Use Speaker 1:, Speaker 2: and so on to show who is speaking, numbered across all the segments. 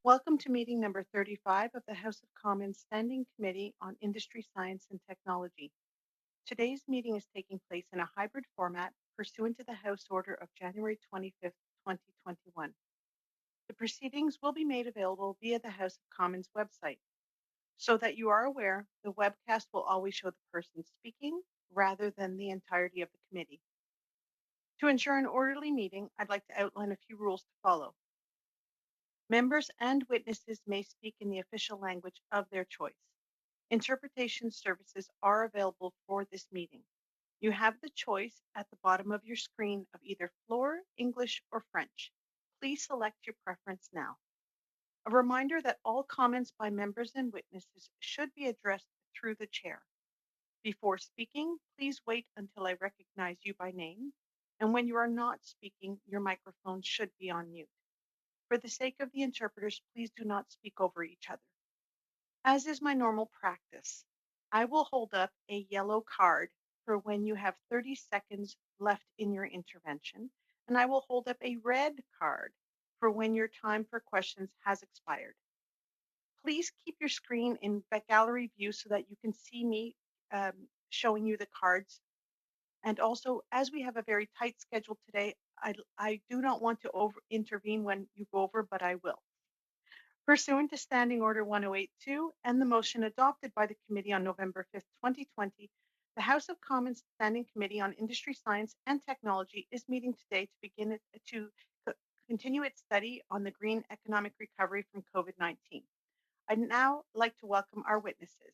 Speaker 1: Welcome to meeting number 35 of the House of Commons Standing Committee on Industry, Science and Technology. Today's meeting is taking place in a hybrid format pursuant to the House Order of January 25th, 2021. The proceedings will be made available via the House of Commons website. So that you are aware, the webcast will always show the person speaking rather than the entirety of the committee. To ensure an orderly meeting, I'd like to outline a few rules to follow. Members and witnesses may speak in the official language of their choice. Interpretation services are available for this meeting. You have the choice at the bottom of your screen of either Floor, English, or French. Please select your preference now. A reminder that all comments by members and witnesses should be addressed through the chair. Before speaking, please wait until I recognize you by name, and when you are not speaking, your microphone should be on mute. For the sake of the interpreters, please do not speak over each other. As is my normal practice, I will hold up a yellow card for when you have 30 seconds left in your intervention, and I will hold up a red card for when your time for questions has expired. Please keep your screen in gallery view so that you can see me showing you the cards. And also, as we have a very tight schedule today, I do not want to intervene when you go over, but I will. Pursuant to Standing Order 1082 and the motion adopted by the committee on November 5th, 2020, the House of Commons Standing Committee on Industry, Science and Technology is meeting today to continue its study on the green economic recovery from COVID-19. I'd now like to welcome our witnesses.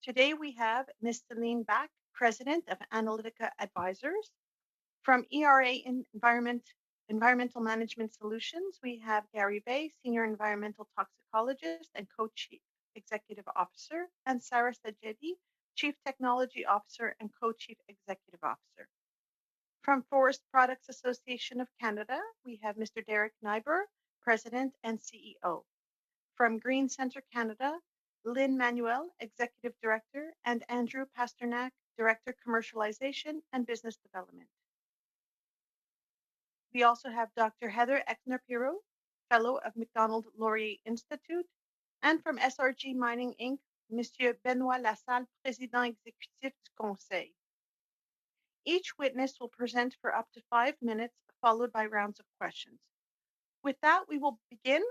Speaker 1: Today we have Ms. Celine Bach, President of Analytica Advisors. From ERA Environmental Management Solutions, we have Gary Bay, Senior Environmental Toxicologist and Co-Chief Executive Officer, and Sarah Sajedi, Chief Technology Officer and Co-Chief Executive Officer. From Forest Products Association of Canada, we have Mr. Derek Nyber, President and CEO. From Green Centre Canada, Lynn Manuel, Executive Director, and Andrew Pasternak, Director, Commercialization and Business Development. We also have Dr. Heather Exner-Pirot, Fellow of Macdonald Laurier Institute, and from SRG Mining Inc., Monsieur Benoît Lassalle, Président Exécutif du Conseil. Each witness will present for up to 5 minutes, followed by rounds of questions. With that, we will begin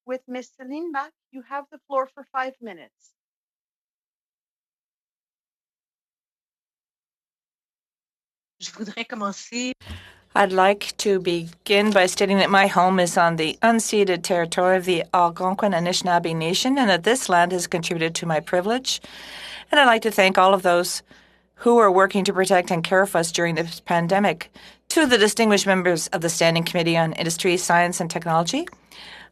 Speaker 1: with Ms. Celine Bach. You have the floor for 5 minutes.
Speaker 2: I'd like to begin by stating that my home is on the unceded territory of the Algonquin Anishinaabe Nation and that this land has contributed to my privilege. And I'd like to thank all of those who are working to protect and care for us during this pandemic. To the distinguished members of the Standing Committee on Industry, Science and Technology,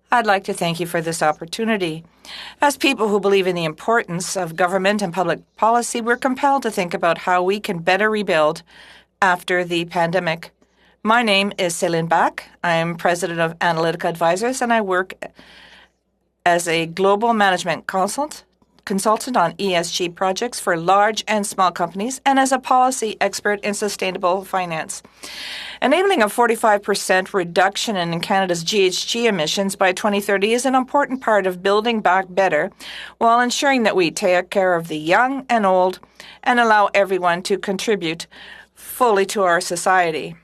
Speaker 2: I'd like to thank you for this opportunity. As people who believe in the importance of government and public policy, we're compelled to think about how we can better rebuild after the pandemic. My name is Céline Bach. I'm president of Analytica Advisors, and I work as a global management consultant on ESG projects for large and small companies and as a policy expert in sustainable finance. Enabling a 45% reduction in Canada's GHG emissions by 2030 is an important part of building back better while ensuring that we take care of the young and old and allow everyone to contribute fully to our society.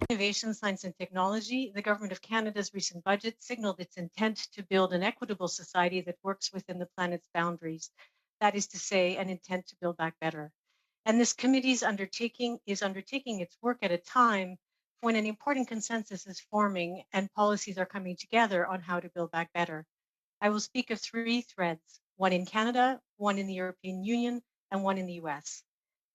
Speaker 3: Innovation, Science and Technology, the Government of Canada's recent budget signaled its intent to build an equitable society that works within the planet's boundaries. That is to say, an intent to build back better. And this committee is undertaking its work at a time when an important consensus is forming and policies are coming together on how to build back better. I will speak of 3 threads, one in Canada, one in the European Union, and one in the US.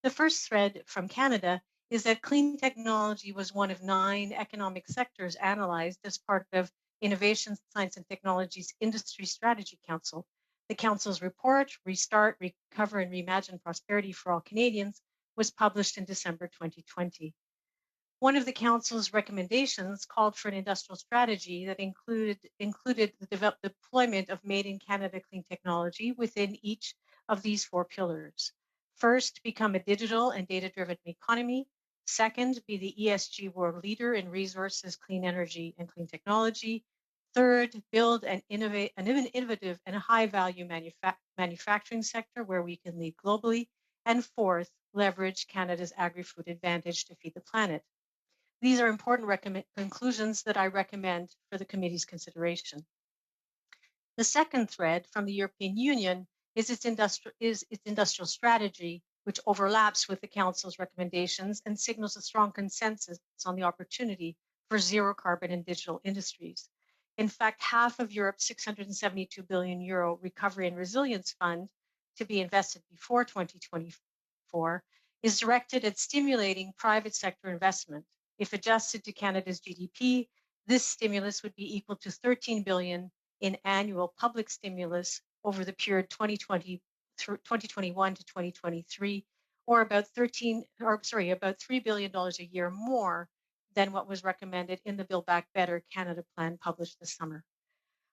Speaker 3: The first thread from Canada is that clean technology was one of 9 economic sectors analyzed as part of Innovation, Science and Technology's Industry Strategy Council. The Council's report, Restart, Recover and Reimagine Prosperity for All Canadians, was published in December 2020. One of the Council's recommendations called for an industrial strategy that included the deployment of Made in Canada clean technology within each of these 4 pillars. First, become a digital and data-driven economy. Second, be the ESG world leader in resources, clean energy, and clean technology. Third, build an innovative and high-value manufacturing sector where we can lead globally. And fourth, leverage Canada's agri-food advantage to feed the planet. These are important conclusions that I recommend for the committee's consideration. The second thread from the European Union is its industrial strategy, which overlaps with the Council's recommendations and signals a strong consensus on the opportunity for zero carbon and digital industries. In fact, half of Europe's 672 billion euro Recovery and Resilience Fund to be invested before 2024 is directed at stimulating private sector investment. If adjusted to Canada's GDP, this stimulus would be equal to 13 billion in annual public stimulus over the period 2021 to 2023, or about $3 billion a year more than what was recommended in the Build Back Better Canada plan published this summer.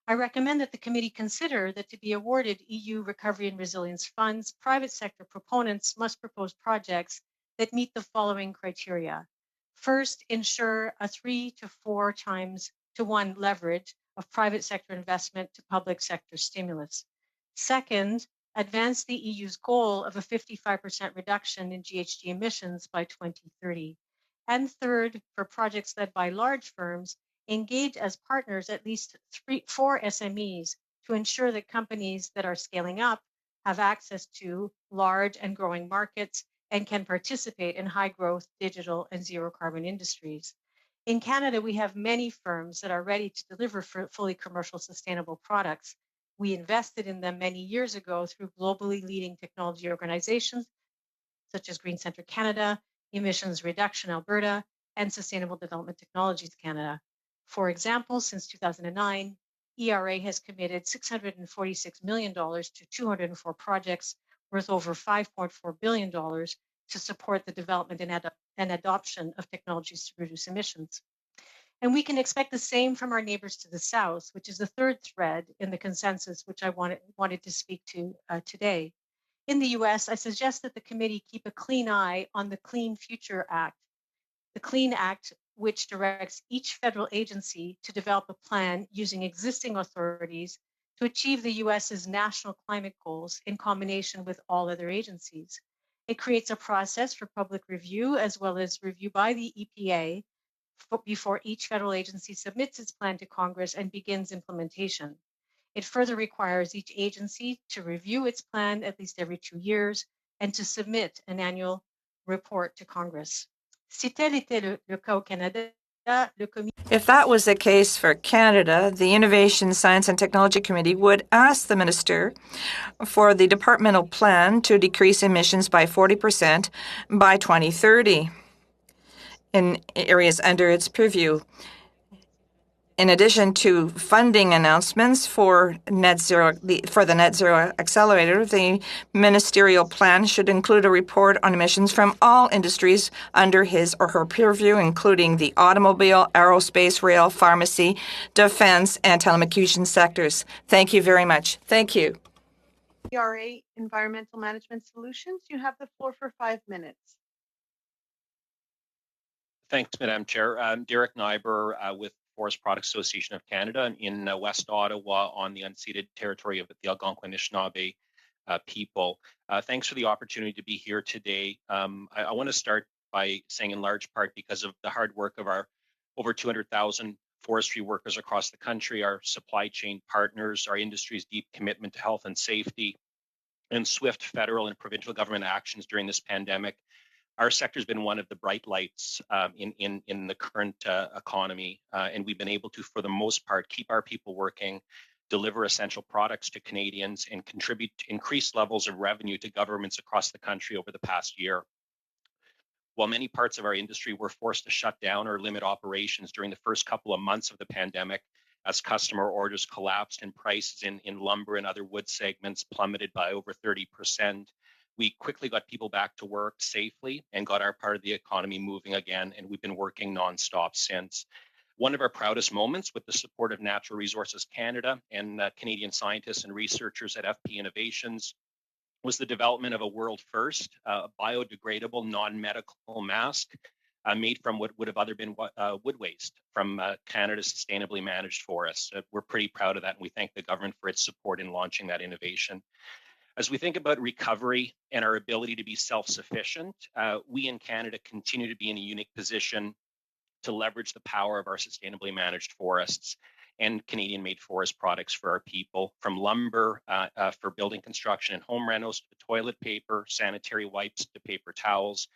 Speaker 3: I recommend that the committee consider that to be awarded EU Recovery and Resilience funds, private sector proponents must propose projects that meet the following criteria. First, ensure a 3 to 4 times to 1 leverage of private sector investment to public sector stimulus. Second, advance the EU's goal of a 55% reduction in GHG emissions by 2030. And third, for projects led by large firms, engage as partners at least 4 SMEs to ensure that companies that are scaling up have access to large and growing markets and can participate in high growth digital and zero carbon industries. In Canada, we have many firms that are ready to deliver fully commercial sustainable products. We invested in them many years ago through globally leading technology organizations such as Green Centre Canada, Emissions Reduction Alberta, and Sustainable Development Technologies Canada. For example, since 2009, ERA has committed $646 million to 204 projects worth over $5.4 billion to support the development and adoption of technologies to reduce emissions. And we can expect the same from our neighbors to the south, which is the third thread in the consensus, which I wanted to speak to today. In the US, I suggest that the committee keep a clean eye on the Clean Future Act. The Clean Act, which directs each federal agency to develop a plan using existing authorities to achieve the US's national climate goals in combination with all other agencies. It creates a process for public review as well as review by the EPA before each federal agency submits its plan to Congress and begins implementation. It further requires each agency to review its plan at least every 2 years and to submit an annual report to Congress. Si tel était le cas au Canada, le comité.
Speaker 2: If that was the case for Canada, the Innovation, Science and Technology Committee would ask the Minister for the departmental plan to decrease emissions by 40% by 2030 in areas under its purview. In addition to funding announcements for the Net Zero Accelerator, the ministerial plan should include a report on emissions from all industries under his or her purview, including the automobile, aerospace, rail, pharmacy, defense, and telecommunications sectors. Thank you very much. Thank you.
Speaker 1: ERA Environmental Management Solutions, you have the floor for 5 minutes.
Speaker 4: Thanks, Madam Chair. I'm Derek Nyber with Forest Products Association of Canada in West Ottawa on the unceded territory of the Algonquin Anishinaabe people. Thanks for the opportunity to be here today. I want to start by saying in large part because of the hard work of our over 200,000 forestry workers across the country, our supply chain partners, our industry's deep commitment to health and safety, and swift federal and provincial government actions during this pandemic, our sector has been one of the bright lights in the current economy, and we've been able to, for the most part, keep our people working, deliver essential products to Canadians, and contribute to increased levels of revenue to governments across the country over the past year. While many parts of our industry were forced to shut down or limit operations during the first couple of months of the pandemic, as customer orders collapsed and prices in lumber and other wood segments plummeted by over 30%, we quickly got people back to work safely and got our part of the economy moving again, and we've been working nonstop since. One of our proudest moments, with the support of Natural Resources Canada and Canadian scientists and researchers at FP Innovations, was the development of a world first biodegradable non-medical mask made from what would have other been wood waste from Canada's sustainably managed forests. We're pretty proud of that, and we thank the government for its support in launching that innovation. As we think about recovery and our ability to be self-sufficient, we in Canada continue to be in a unique position to leverage the power of our sustainably managed forests and Canadian-made forest products for our people, from lumber for building construction and home rentals to toilet paper, sanitary wipes to paper towels,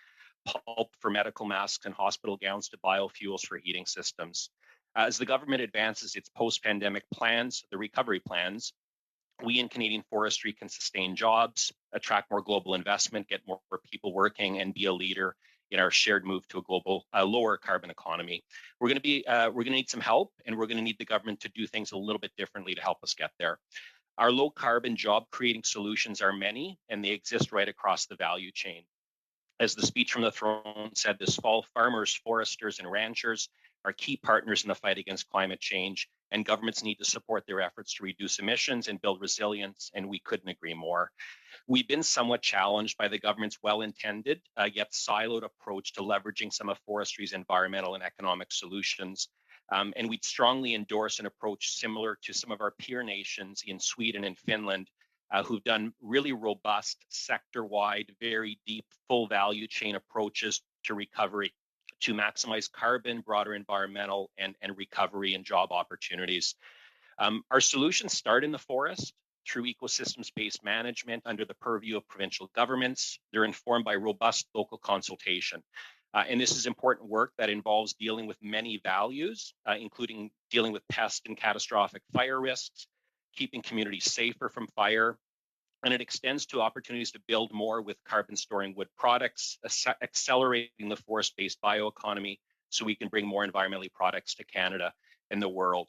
Speaker 4: pulp for medical masks and hospital gowns to biofuels for heating systems. As the government advances its post-pandemic plans, the recovery plans, we in Canadian forestry can sustain jobs, attract more global investment, get more people working, and be a leader in our shared move to a global lower carbon economy. We're going to need some help, and we're going to need the government to do things a little bit differently to help us get there. Our low carbon job creating solutions are many, and they exist right across the value chain. As the speech from the throne said this fall, farmers, foresters, and ranchers are key partners in the fight against climate change, and governments need to support their efforts to reduce emissions and build resilience, and we couldn't agree more. We've been somewhat challenged by the government's well-intended yet siloed approach to leveraging some of forestry's environmental and economic solutions. And we'd strongly endorse an approach similar to some of our peer nations in Sweden and Finland, who've done really robust, sector-wide, very deep, full value chain approaches to recovery to maximize carbon, broader environmental, and recovery and job opportunities. Our solutions start in the forest through ecosystems-based management under the purview of provincial governments. They're informed by robust local consultation. And this is important work that involves dealing with many values, including dealing with pest and catastrophic fire risks, keeping communities safer from fire, and it extends to opportunities to build more with carbon storing wood products, accelerating the forest-based bioeconomy so we can bring more environmentally products to Canada and the world.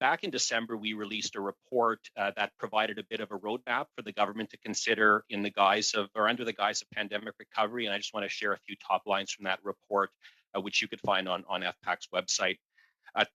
Speaker 4: Back in December, we released a report that provided a bit of a roadmap for the government to consider in the guise of, or under the guise of pandemic recovery. And I just want to share a few top lines from that report, which you could find on FPAC's website.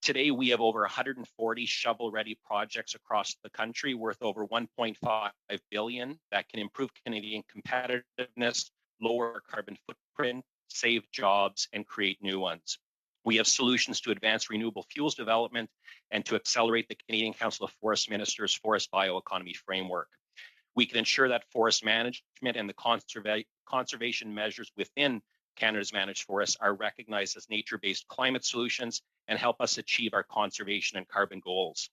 Speaker 4: Today, we have over 140 shovel-ready projects across the country worth over $1.5 billion that can improve Canadian competitiveness, lower carbon footprint, save jobs, and create new ones. We have solutions to advance renewable fuels development and to accelerate the Canadian Council of Forest Ministers' Forest Bioeconomy Framework. We can ensure that forest management and the conservation measures within Canada's managed forests are recognized as nature-based climate solutions and help us achieve our conservation and carbon goals.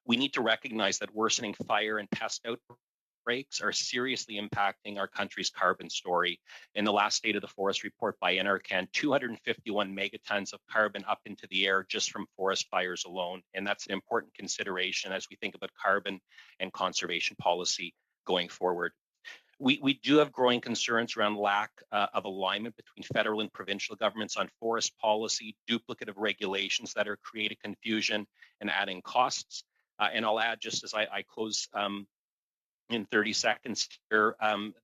Speaker 4: We need to recognize that worsening fire and pest outbreaks are seriously impacting our country's carbon story. In the last State of the Forest report by NRCan, 251 megatons of carbon up into the air just from forest fires alone. And that's an important consideration as we think about carbon and conservation policy going forward. We do have growing concerns around lack of alignment between federal and provincial governments on forest policy, duplicative regulations that are creating confusion and adding costs. And I'll add, just as I close in 30 seconds here,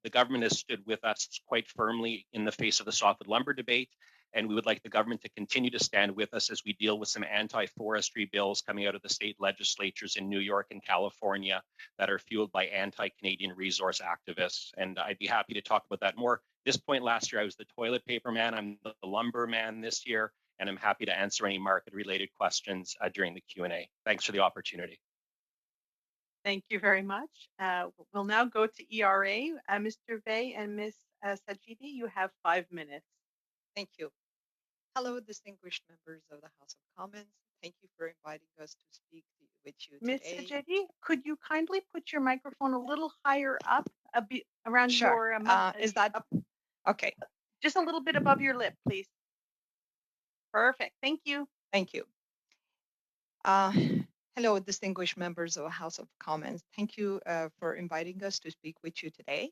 Speaker 4: the government has stood with us quite firmly in the face of the softwood lumber debate. And we would like the government to continue to stand with us as we deal with some anti-forestry bills coming out of the state legislatures in New York and California that are fueled by anti-Canadian resource activists. And I'd be happy to talk about that more. This point last year, I was the toilet paper man. I'm the lumber man this year, and I'm happy to answer any market-related questions during the Q&A. Thanks for the opportunity.
Speaker 1: Thank you very much. We'll now go to ERA. Mr. Vey and Ms. Sajidi, you have 5 minutes.
Speaker 5: Thank you. Hello, distinguished members of the House of Commons. Thank you for inviting us to speak with you
Speaker 1: Ms.
Speaker 5: today.
Speaker 1: Sajidi, could you kindly put your microphone a little higher up, a bit around
Speaker 5: Sure.
Speaker 1: your mouth?
Speaker 5: Is that okay?
Speaker 1: Just a little bit above your lip, please. Perfect. Thank you.
Speaker 5: Thank you. Hello, distinguished members of the House of Commons. Thank you for inviting us to speak with you today.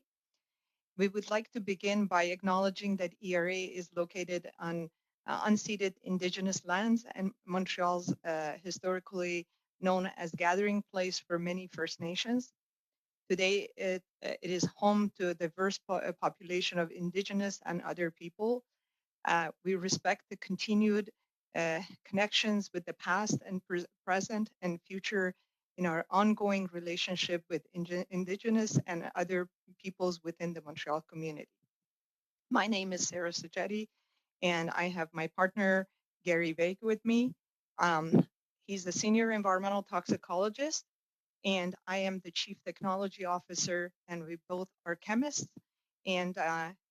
Speaker 5: We would like to begin by acknowledging that ERA is located on unceded Indigenous lands and Montreal's historically known as gathering place for many First Nations. Today, it is home to a diverse population of Indigenous and other people. We respect the continued connections with the past and present and future in our ongoing relationship with Indigenous and other peoples within the Montreal community. My name is Sarah Sajedi, and I have my partner, Gary Vague, with me. He's a senior environmental toxicologist, and I am the chief technology officer, and we both are chemists. And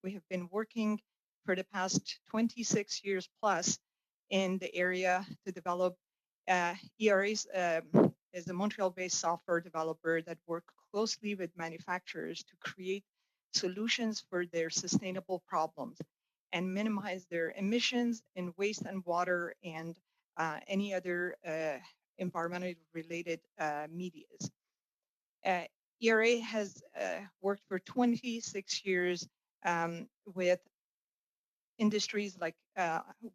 Speaker 5: we have been working for the past 26 years plus in the area to develop ERA's is a Montreal-based software developer that work closely with manufacturers to create solutions for their sustainable problems and minimize their emissions in waste and water and any other environmentally related medias. ERA has worked for 26 years with industries like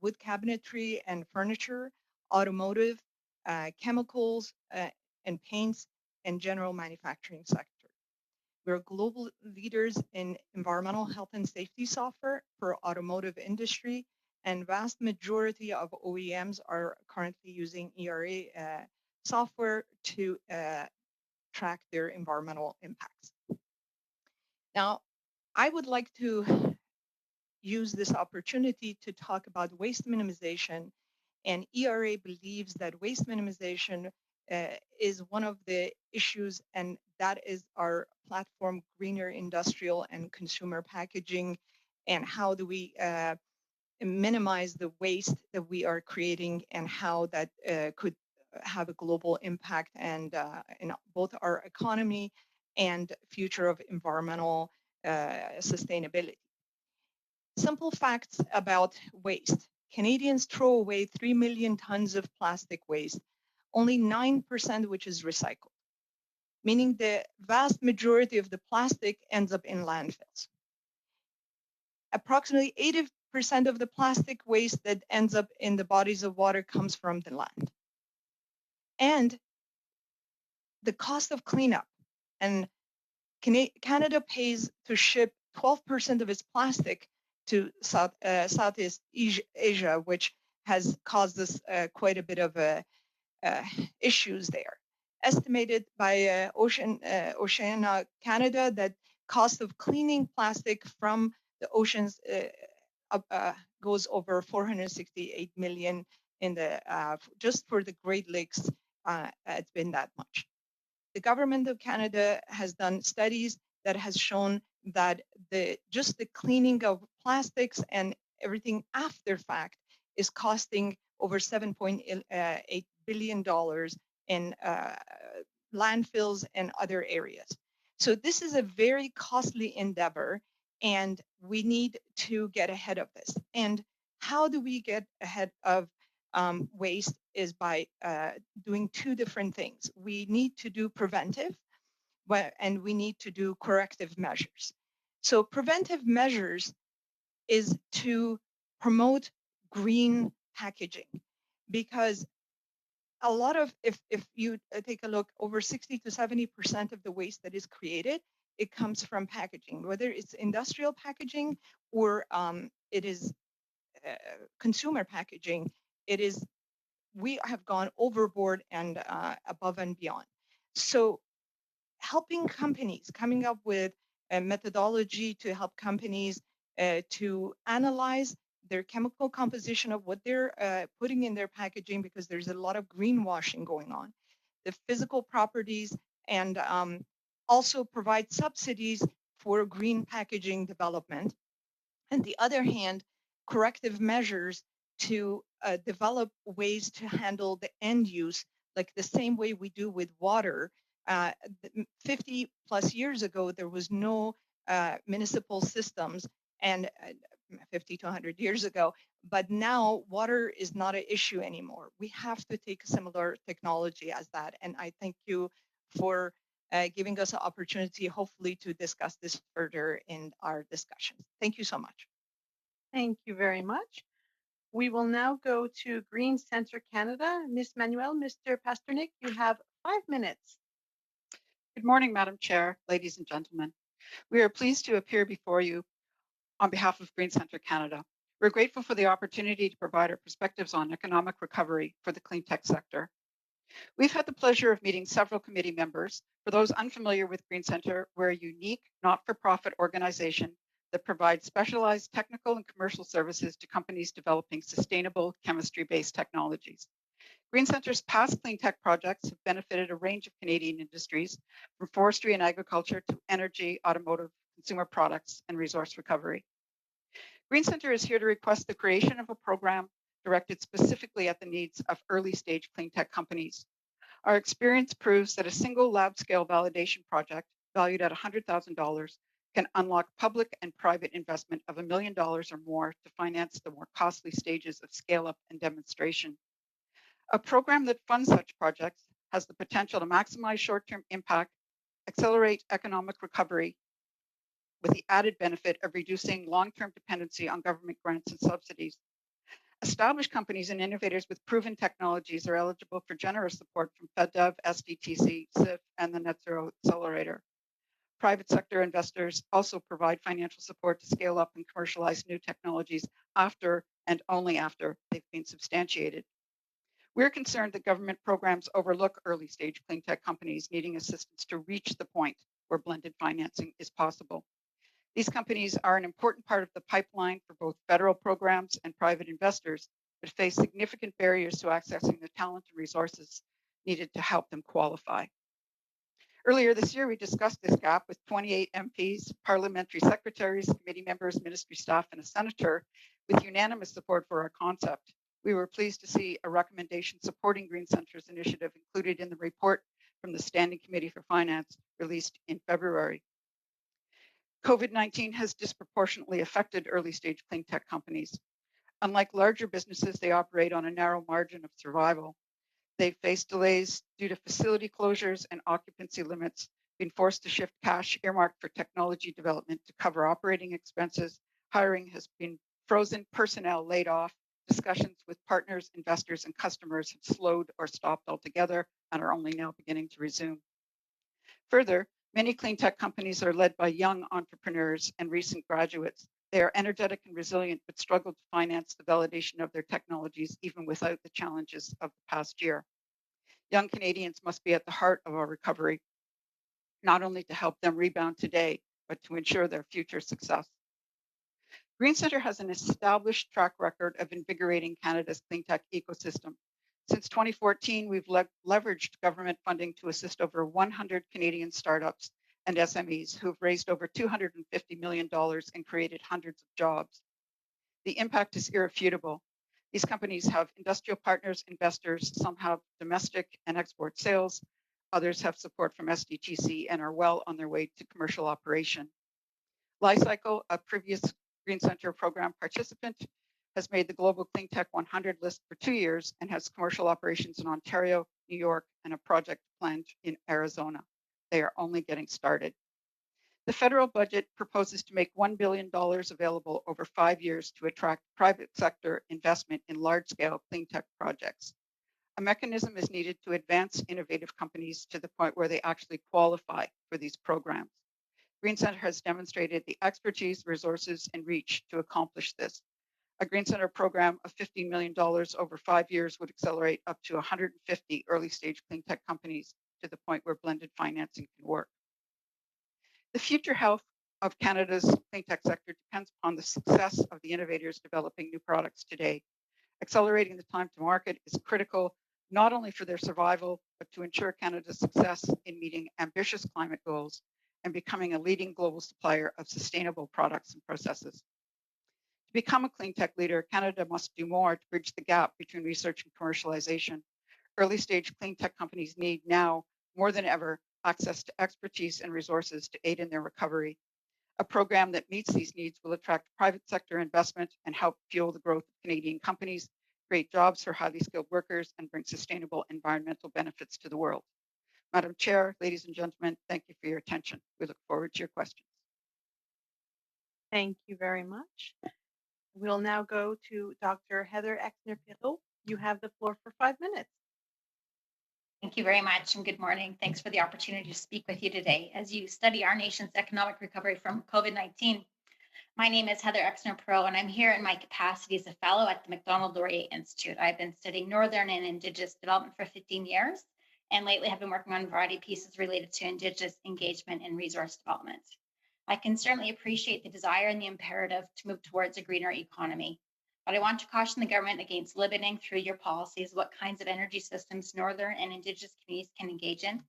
Speaker 5: wood cabinetry and furniture, automotive, chemicals, and paints, and general manufacturing sector. We're global leaders in environmental health and safety software for automotive industry, and vast majority of OEMs are currently using ERA software to track their environmental impacts. Now, I would like to use this opportunity to talk about waste minimization, and ERA believes that waste minimization is one of the issues, and that is our platform, greener industrial and consumer packaging, and how do we minimize the waste that we are creating, and how that could have a global impact and in both our economy and future of environmental sustainability. Simple facts about waste. Canadians throw away 3 million tons of plastic waste, only 9% which is recycled, meaning the vast majority of the plastic ends up in landfills. Approximately 80% of the plastic waste that ends up in the bodies of water comes from the land. And the cost of cleanup, and Canada pays to ship 12% of its plastic to Southeast Asia, which has caused us quite a bit of issues there. Estimated by Oceana Canada that cost of cleaning plastic from the oceans goes over 468 million in the just for the Great Lakes. It's been that much. The government of Canada has done studies that has shown that just the cleaning of plastics and everything after fact is costing over $7.8 billion in landfills and other areas. So this is a very costly endeavor, and we need to get ahead of this. And how do we get ahead of waste is by doing two different things. We need to do preventive, and we need to do corrective measures. So preventive measures is to promote green packaging, because a lot of, if you take a look, over 60 to 70% of the waste that is created, it comes from packaging, whether it's industrial packaging or it is consumer packaging. It is, we have gone overboard and above and beyond. So helping companies, coming up with a methodology to help companies to analyze their chemical composition of what they're putting in their packaging, because there's a lot of greenwashing going on, the physical properties, and also provide subsidies for green packaging development. On the other hand, corrective measures to develop ways to handle the end use, like the same way we do with water. 50 plus years ago, there was no municipal systems, and 50 to 100 years ago, but now water is not an issue anymore. We have to take similar technology as that, and I thank you for giving us an opportunity, hopefully, to discuss this further in our discussions. Thank you so much.
Speaker 1: Thank you very much. We will now go to Green Centre Canada. Ms. Manuel, Mr. Pasternak, you have 5 minutes.
Speaker 6: Good morning, Madam Chair, ladies and gentlemen. We are pleased to appear before you on behalf of Green Centre Canada. We're grateful for the opportunity to provide our perspectives on economic recovery for the clean tech sector. We've had the pleasure of meeting several committee members. For those unfamiliar with Green Centre, we're a unique, not-for-profit organization that provide specialized technical and commercial services to companies developing sustainable chemistry-based technologies. Green Centre's past clean tech projects have benefited a range of Canadian industries, from forestry and agriculture to energy, automotive, consumer products, and resource recovery. Green Centre is here to request the creation of a program directed specifically at the needs of early-stage clean tech companies. Our experience proves that a single lab-scale validation project valued at $100,000 can unlock public and private investment of $1 million or more to finance the more costly stages of scale-up and demonstration. A program that funds such projects has the potential to maximize short-term impact, accelerate economic recovery, with the added benefit of reducing long-term dependency on government grants and subsidies. Established companies and innovators with proven technologies are eligible for generous support from FedDev, SDTC, CIF, and the Net Zero Accelerator. Private sector investors also provide financial support to scale up and commercialize new technologies after and only after they've been substantiated. We're concerned that government programs overlook early stage clean tech companies needing assistance to reach the point where blended financing is possible. These companies are an important part of the pipeline for both federal programs and private investors, but face significant barriers to accessing the talent and resources needed to help them qualify. Earlier this year, we discussed this gap with 28 MPs, parliamentary secretaries, committee members, ministry staff, and a senator, with unanimous support for our concept. We were pleased to see a recommendation supporting Green Centre's initiative included in the report from the Standing Committee for Finance released in February. COVID-19 has disproportionately affected early stage clean tech companies. Unlike larger businesses, they operate on a narrow margin of survival. They've faced delays due to facility closures and occupancy limits, been forced to shift cash earmarked for technology development to cover operating expenses. Hiring has been frozen, personnel laid off. Discussions with partners, investors, and customers have slowed or stopped altogether and are only now beginning to resume. Further, many clean tech companies are led by young entrepreneurs and recent graduates. They are energetic and resilient, but struggle to finance the validation of their technologies, even without the challenges of the past year. Young Canadians must be at the heart of our recovery, not only to help them rebound today, but to ensure their future success. Green Centre has an established track record of invigorating Canada's clean tech ecosystem. Since 2014, we've leveraged government funding to assist over 100 Canadian startups and SMEs who've raised over $250 million and created hundreds of jobs. The impact is irrefutable. These companies have industrial partners, investors, some have domestic and export sales, others have support from SDTC and are well on their way to commercial operation. Lifecycle, a previous Green Centre program participant, has made the Global Clean Tech 100 list for 2 years and has commercial operations in Ontario, New York, and a project planned in Arizona. They are only getting started. The federal budget proposes to make $1 billion available over 5 years to attract private sector investment in large-scale clean tech projects. A mechanism is needed to advance innovative companies to the point where they actually qualify for these programs. Green Centre has demonstrated the expertise, resources, and reach to accomplish this. A Green Centre program of $15 million over 5 years would accelerate up to 150 early-stage clean tech companies to the point where blended financing can work. The future health of Canada's clean tech sector depends upon the success of the innovators developing new products today. Accelerating the time to market is critical, not only for their survival, but to ensure Canada's success in meeting ambitious climate goals and becoming a leading global supplier of sustainable products and processes. To become a clean tech leader, Canada must do more to bridge the gap between research and commercialization. Early stage clean tech companies need now, more than ever, access to expertise and resources to aid in their recovery. A program that meets these needs will attract private sector investment and help fuel the growth of Canadian companies, create jobs for highly skilled workers, and bring sustainable environmental benefits to the world. Madam Chair, ladies and gentlemen, thank you for your attention. We look forward to your questions.
Speaker 1: Thank you very much. We'll now go to Dr. Heather Exner-Pirot. You have the floor for 5 minutes.
Speaker 7: Thank you very much and good morning. Thanks for the opportunity to speak with you today as you study our nation's economic recovery from COVID-19. My name is Heather Exner-Pirot and I'm here in my capacity as a fellow at the Macdonald-Laurier Institute. I've been studying Northern and Indigenous development for 15 years and lately have been working on a variety of pieces related to Indigenous engagement and resource development. I can certainly appreciate the desire and the imperative to move towards a greener economy, but I want to caution the government against limiting through your policies what kinds of energy systems Northern and Indigenous communities can engage in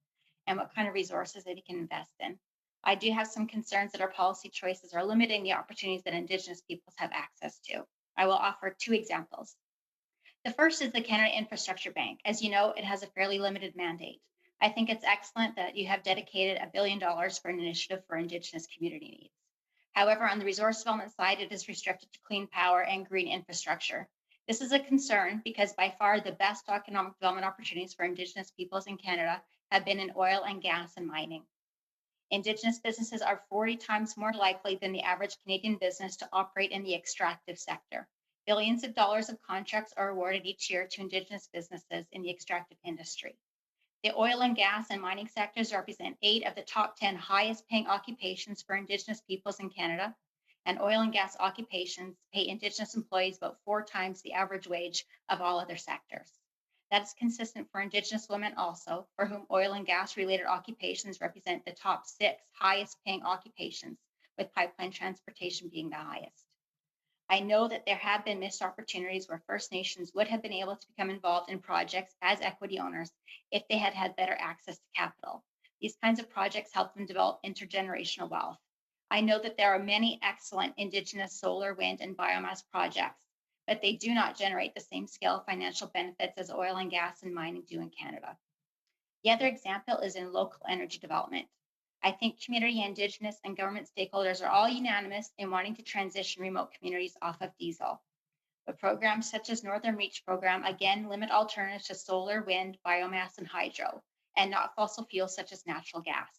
Speaker 7: and what kind of resources they can invest in. I do have some concerns that our policy choices are limiting the opportunities that Indigenous peoples have access to. I will offer 2 examples. The first is the Canada Infrastructure Bank. As you know, it has a fairly limited mandate. I think it's excellent that you have dedicated $1 billion for an initiative for Indigenous community needs. However, on the resource development side, it is restricted to clean power and green infrastructure. This is a concern because by far the best economic development opportunities for Indigenous peoples in Canada have been in oil and gas and mining. Indigenous businesses are 40 times more likely than the average Canadian business to operate in the extractive sector. Billions of dollars of contracts are awarded each year to Indigenous businesses in the extractive industry. The oil and gas and mining sectors represent 8 of the top 10 highest paying occupations for Indigenous peoples in Canada, and oil and gas occupations pay Indigenous employees about 4 times the average wage of all other sectors. That is consistent for Indigenous women also, for whom oil and gas related occupations represent the top 6 highest paying occupations, with pipeline transportation being the highest. I know that there have been missed opportunities where First Nations would have been able to become involved in projects as equity owners if they had had better access to capital. These kinds of projects help them develop intergenerational wealth. I know that there are many excellent Indigenous solar, wind, and biomass projects, but they do not generate the same scale of financial benefits as oil and gas and mining do in Canada. The other example is in local energy development. I think community, Indigenous, and government stakeholders are all unanimous in wanting to transition remote communities off of diesel. But programs such as Northern Reach program again limit alternatives to solar, wind, biomass, and hydro, and not fossil fuels such as natural gas.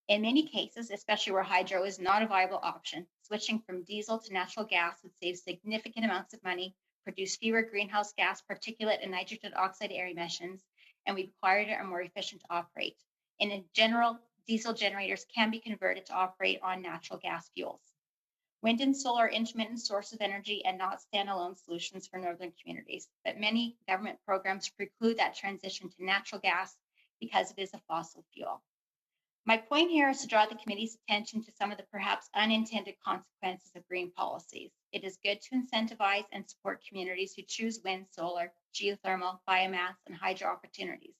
Speaker 7: In many cases, especially where hydro is not a viable option, switching from diesel to natural gas would save significant amounts of money, produce fewer greenhouse gas, particulate, and nitrogen oxide air emissions, and we quieter and more efficient to operate. And in general, diesel generators can be converted to operate on natural gas fuels. Wind and solar are intermittent sources of energy and not standalone solutions for northern communities, but many government programs preclude that transition to natural gas because it is a fossil fuel. My point here is to draw the committee's attention to some of the perhaps unintended consequences of green policies. It is good to incentivize and support communities who choose wind, solar, geothermal, biomass, and hydro opportunities,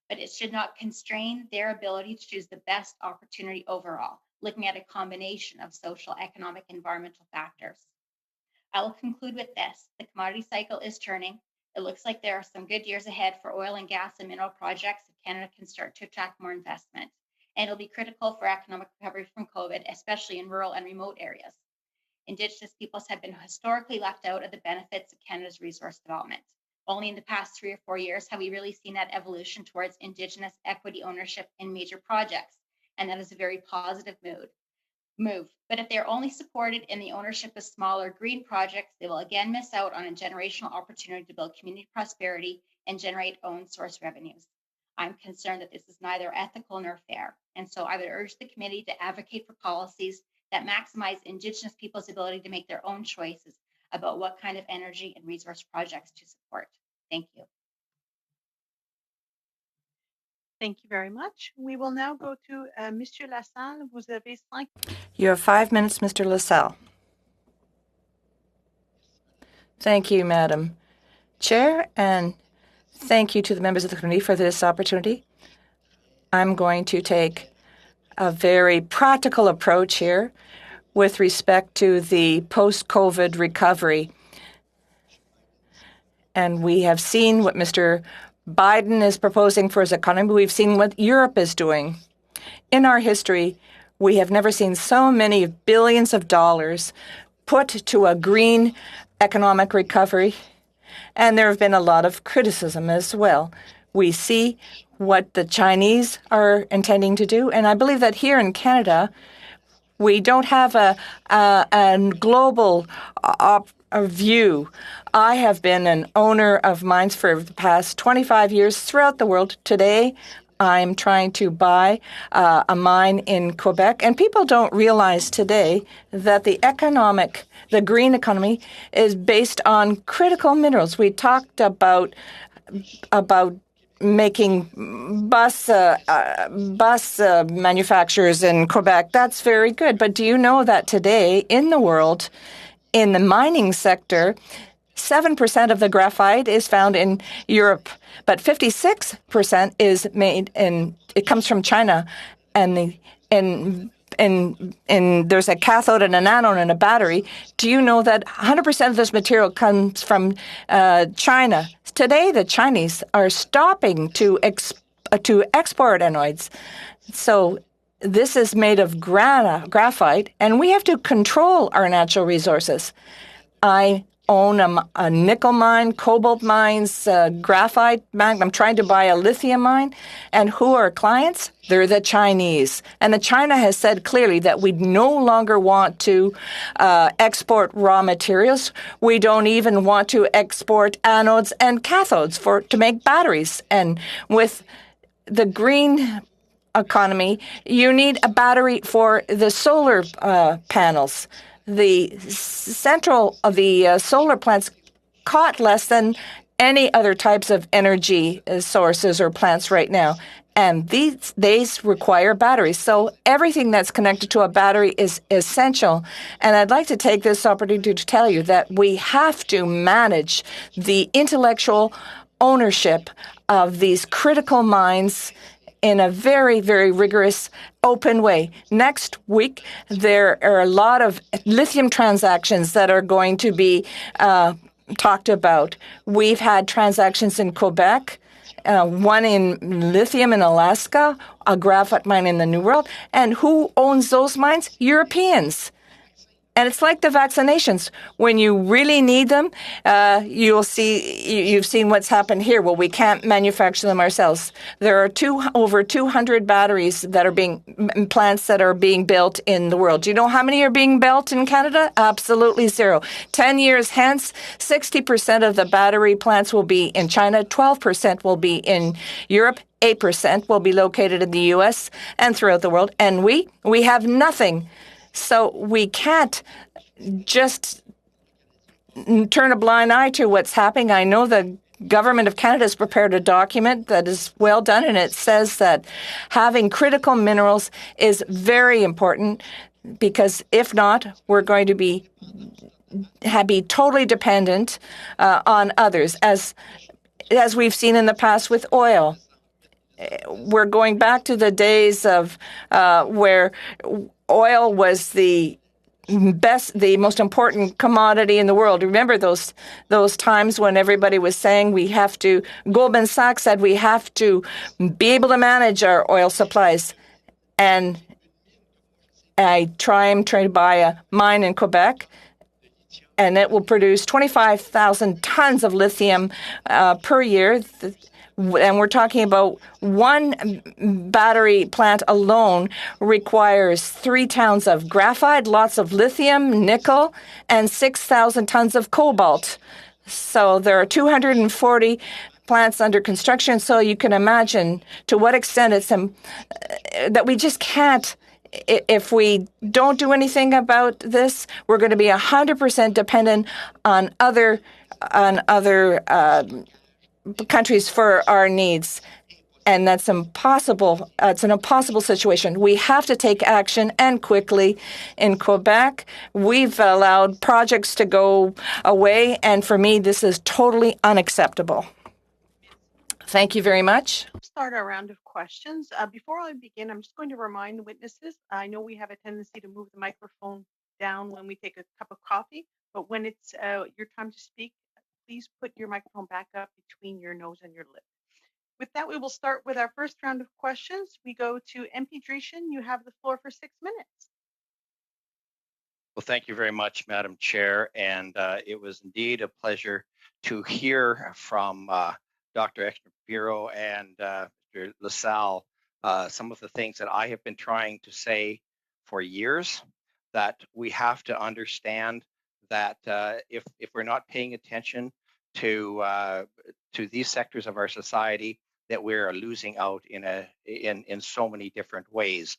Speaker 7: but it should not constrain their ability to choose the best opportunity overall, looking at a combination of social, economic, environmental factors. I will conclude with this. The commodity cycle is turning. It looks like there are some good years ahead for oil and gas and mineral projects if Canada can start to attract more investment. And it'll be critical for economic recovery from COVID, especially in rural and remote areas. Indigenous peoples have been historically left out of the benefits of Canada's resource development. Only in the past 3 or 4 years have we really seen that evolution towards Indigenous equity ownership in major projects, and that is a very positive move. But if they're only supported in the ownership of smaller green projects, they will again miss out on a generational opportunity to build community prosperity and generate own source revenues. I'm concerned that this is neither ethical nor fair, and so I would urge the committee to advocate for policies that maximize Indigenous people's ability to make their own choices about what kind of energy and resource projects to support. Thank you.
Speaker 1: Thank you very much. We will now go to Monsieur Lassalle. Vous avez 5.
Speaker 2: You have 5 minutes, Mr. LaSalle. Thank you, Madam Chair, and thank you to the members of the committee for this opportunity. I'm going to take a very practical approach here with respect to the post-COVID recovery. And we have seen what Mr. Biden is proposing for his economy. We've seen what Europe is doing. In our history, we have never seen so many billions of dollars put to a green economic recovery, and there have been a lot of criticism as well. We see what the Chinese are intending to do, and I believe that here in Canada, we don't have a global view. I have been an owner of mines for the past 25 years throughout the world. Today, I'm trying to buy a mine in Quebec, and people don't realize today that the green economy is based on critical minerals. We talked about making bus manufacturers in Quebec. That's very good. But do you know that today in the world, in the mining sector, 7% of the graphite is found in Europe, but 56% is made it comes from China. And there's a cathode and an anode and a battery. Do you know that 100% of this material comes from China? Today, the Chinese are stopping to export anodes. So this is made of graphite, and we have to control our natural resources. I own a nickel mine, cobalt mines, graphite mine. I'm trying to buy a lithium mine. And who are clients? They're the Chinese. And the China has said clearly that we no longer want to export raw materials. We don't even want to export anodes and cathodes to make batteries. And with the green economy, you need a battery for the solar panels. The solar plants cost less than any other types of energy sources or plants right now. And these require batteries. So everything that's connected to a battery is essential. And I'd like to take this opportunity to tell you that we have to manage the intellectual ownership of these critical mines in a very, very rigorous, open way. Next week, there are a lot of lithium transactions that are going to be talked about. We've had transactions in Quebec, one in lithium in Alaska, a graphite mine in the New World. And who owns those mines? Europeans. And it's like the vaccinations. When you really need them, you'll see. You've seen what's happened here. Well, we can't manufacture them ourselves. There are over 200 batteries that are plants that are being built in the world. Do you know how many are being built in Canada? Absolutely zero. 10 years hence, 60% of the battery plants will be in China. 12% will be in Europe. 8% will be located in the U.S. and throughout the world. And we have nothing. So we can't just turn a blind eye to what's happening. I know the Government of Canada has prepared a document that is well done, and it says that having critical minerals is very important because if not, we're going to be totally dependent on others, as we've seen in the past with oil. We're going back to the days of where oil was the most important commodity in the world. Remember those times when everybody was saying Goldman Sachs said we have to be able to manage our oil supplies. And I'm trying to buy a mine in Quebec, and it will produce 25,000 tons of lithium per year. And we're talking about one battery plant alone requires 3 tons of graphite, lots of lithium, nickel, and 6,000 tons of cobalt. So there are 240 plants under construction. So you can imagine to what extent it's that we just can't. If we don't do anything about this, we're going to be 100% dependent on other countries for our needs. And that's impossible. It's an impossible situation. We have to take action, and quickly. In Quebec, we've allowed projects to go away, and for me, this is totally unacceptable. Thank you very much.
Speaker 1: We'll start our round of questions. Before I begin, I'm just going to remind the witnesses, I know we have a tendency to move the microphone down when we take a cup of coffee, but when it's your time to speak, please put your microphone back up between your nose and your lip. With that, we will start with our first round of questions. We go to MP Dreeshen. You have the floor for 6 minutes.
Speaker 4: Well, thank you very much, Madam Chair. And it was indeed a pleasure to hear from Dr. Exner-Pirro and Mr. LaSalle some of the things that I have been trying to say for years, that we have to understand that if we're not paying attention to these sectors of our society, that we're losing out in so many different ways.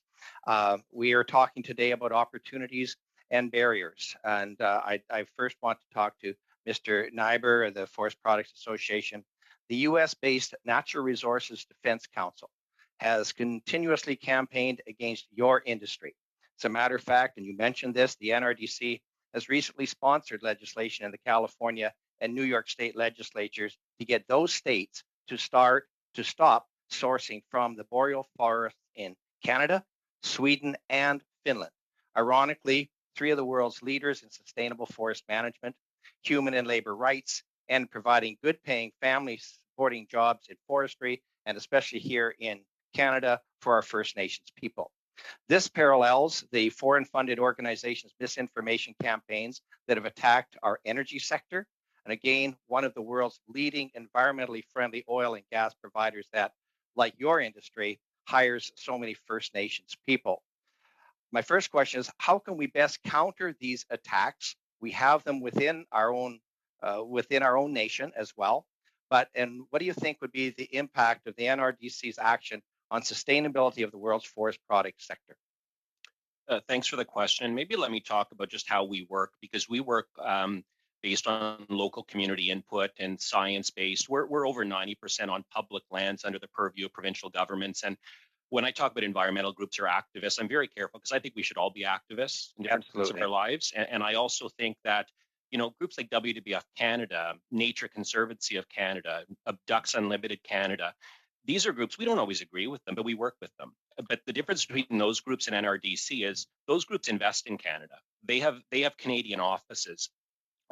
Speaker 4: We are talking today about opportunities and barriers, and I first want to talk to Mr. Neiber of the Forest Products Association.
Speaker 8: the US-based Natural Resources Defense Council has continuously campaigned against your industry. As a matter of fact, and you mentioned this, the NRDC has recently sponsored legislation in the California and New York state legislatures to get those states to stop sourcing from the boreal forests in Canada, Sweden, and Finland. Ironically, three of the world's leaders in sustainable forest management, human and labor rights, and providing good paying family supporting jobs in forestry, and especially here in Canada for our First Nations people. This parallels the foreign funded organizations' misinformation campaigns that have attacked our energy sector. And again, one of the world's leading environmentally friendly oil and gas providers that, like your industry, hires so many First Nations people. My first question is, how can we best counter these attacks? We have them within our own nation as well. And what do you think would be the impact of the NRDC's action on sustainability of the world's forest product sector?
Speaker 4: Thanks for the question. Maybe let me talk about just how we work, because we work based on local community input and science-based. We're over 90% on public lands under the purview of provincial governments. And when I talk about environmental groups or activists, I'm very careful because I think we should all be activists in different parts of our lives. And I also think that, you know, groups like WWF Canada, Nature Conservancy of Canada, Ducks Unlimited Canada, these are groups, we don't always agree with them, but we work with them. But the difference between those groups and NRDC is those groups invest in Canada. They have Canadian offices.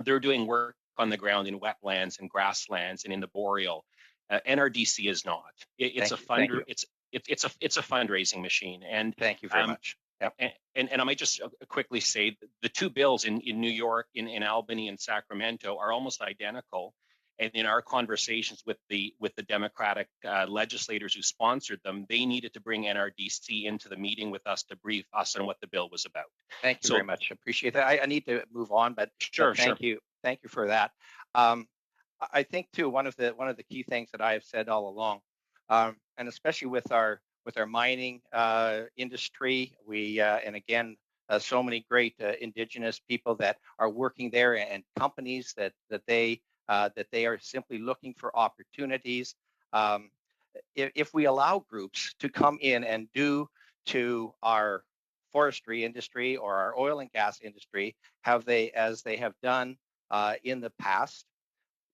Speaker 4: They're doing work on the ground in wetlands and grasslands and in the boreal. NRDC is not. It's a fundraising machine. And
Speaker 8: thank you very much.
Speaker 4: Yep. And I might just quickly say the two bills in New York, in Albany and Sacramento are almost identical. And in our conversations with the Democratic legislators who sponsored them, they needed to bring NRDC into the meeting with us to brief us on what the bill was about.
Speaker 8: Thank you very much. Appreciate that. I need to move on, but
Speaker 4: sure.
Speaker 8: Thank you for that. I think too, one of the key things that I have said all along, and especially with our mining industry, we and again so many great Indigenous people that are working there, and companies that they are simply looking for opportunities. If we allow groups to come in and do to our forestry industry or our oil and gas industry, as they have done in the past,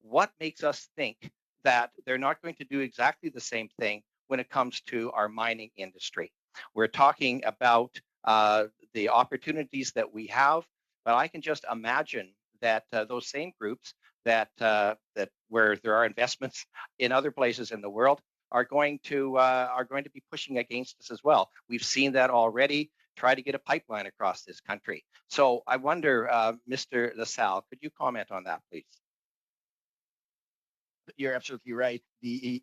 Speaker 8: what makes us think that they're not going to do exactly the same thing when it comes to our mining industry? We're talking about the opportunities that we have, but I can just imagine that those same groups that where there are investments in other places in the world are going to be pushing against us as well. We've seen that already. Try to get a pipeline across this country. So I wonder, Mr. LaSalle, could you comment on that, please?
Speaker 9: You're absolutely right.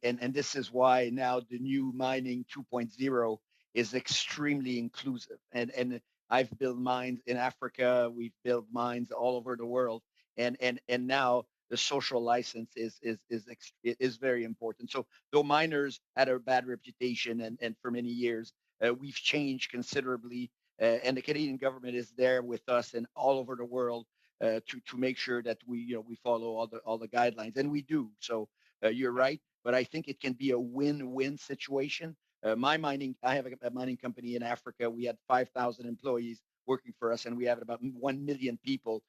Speaker 9: And this is why now the new mining 2.0 is extremely inclusive. And I've built mines in Africa. We've built mines all over the world. And now the social license is very important. So though miners had a bad reputation and for many years, we've changed considerably. And the Canadian government is there with us and all over the world to make sure that we follow all the guidelines, and we do. So you're right, but I think it can be a win-win situation. I have a mining company in Africa. We had 5,000 employees working for us, and we have about 1 million people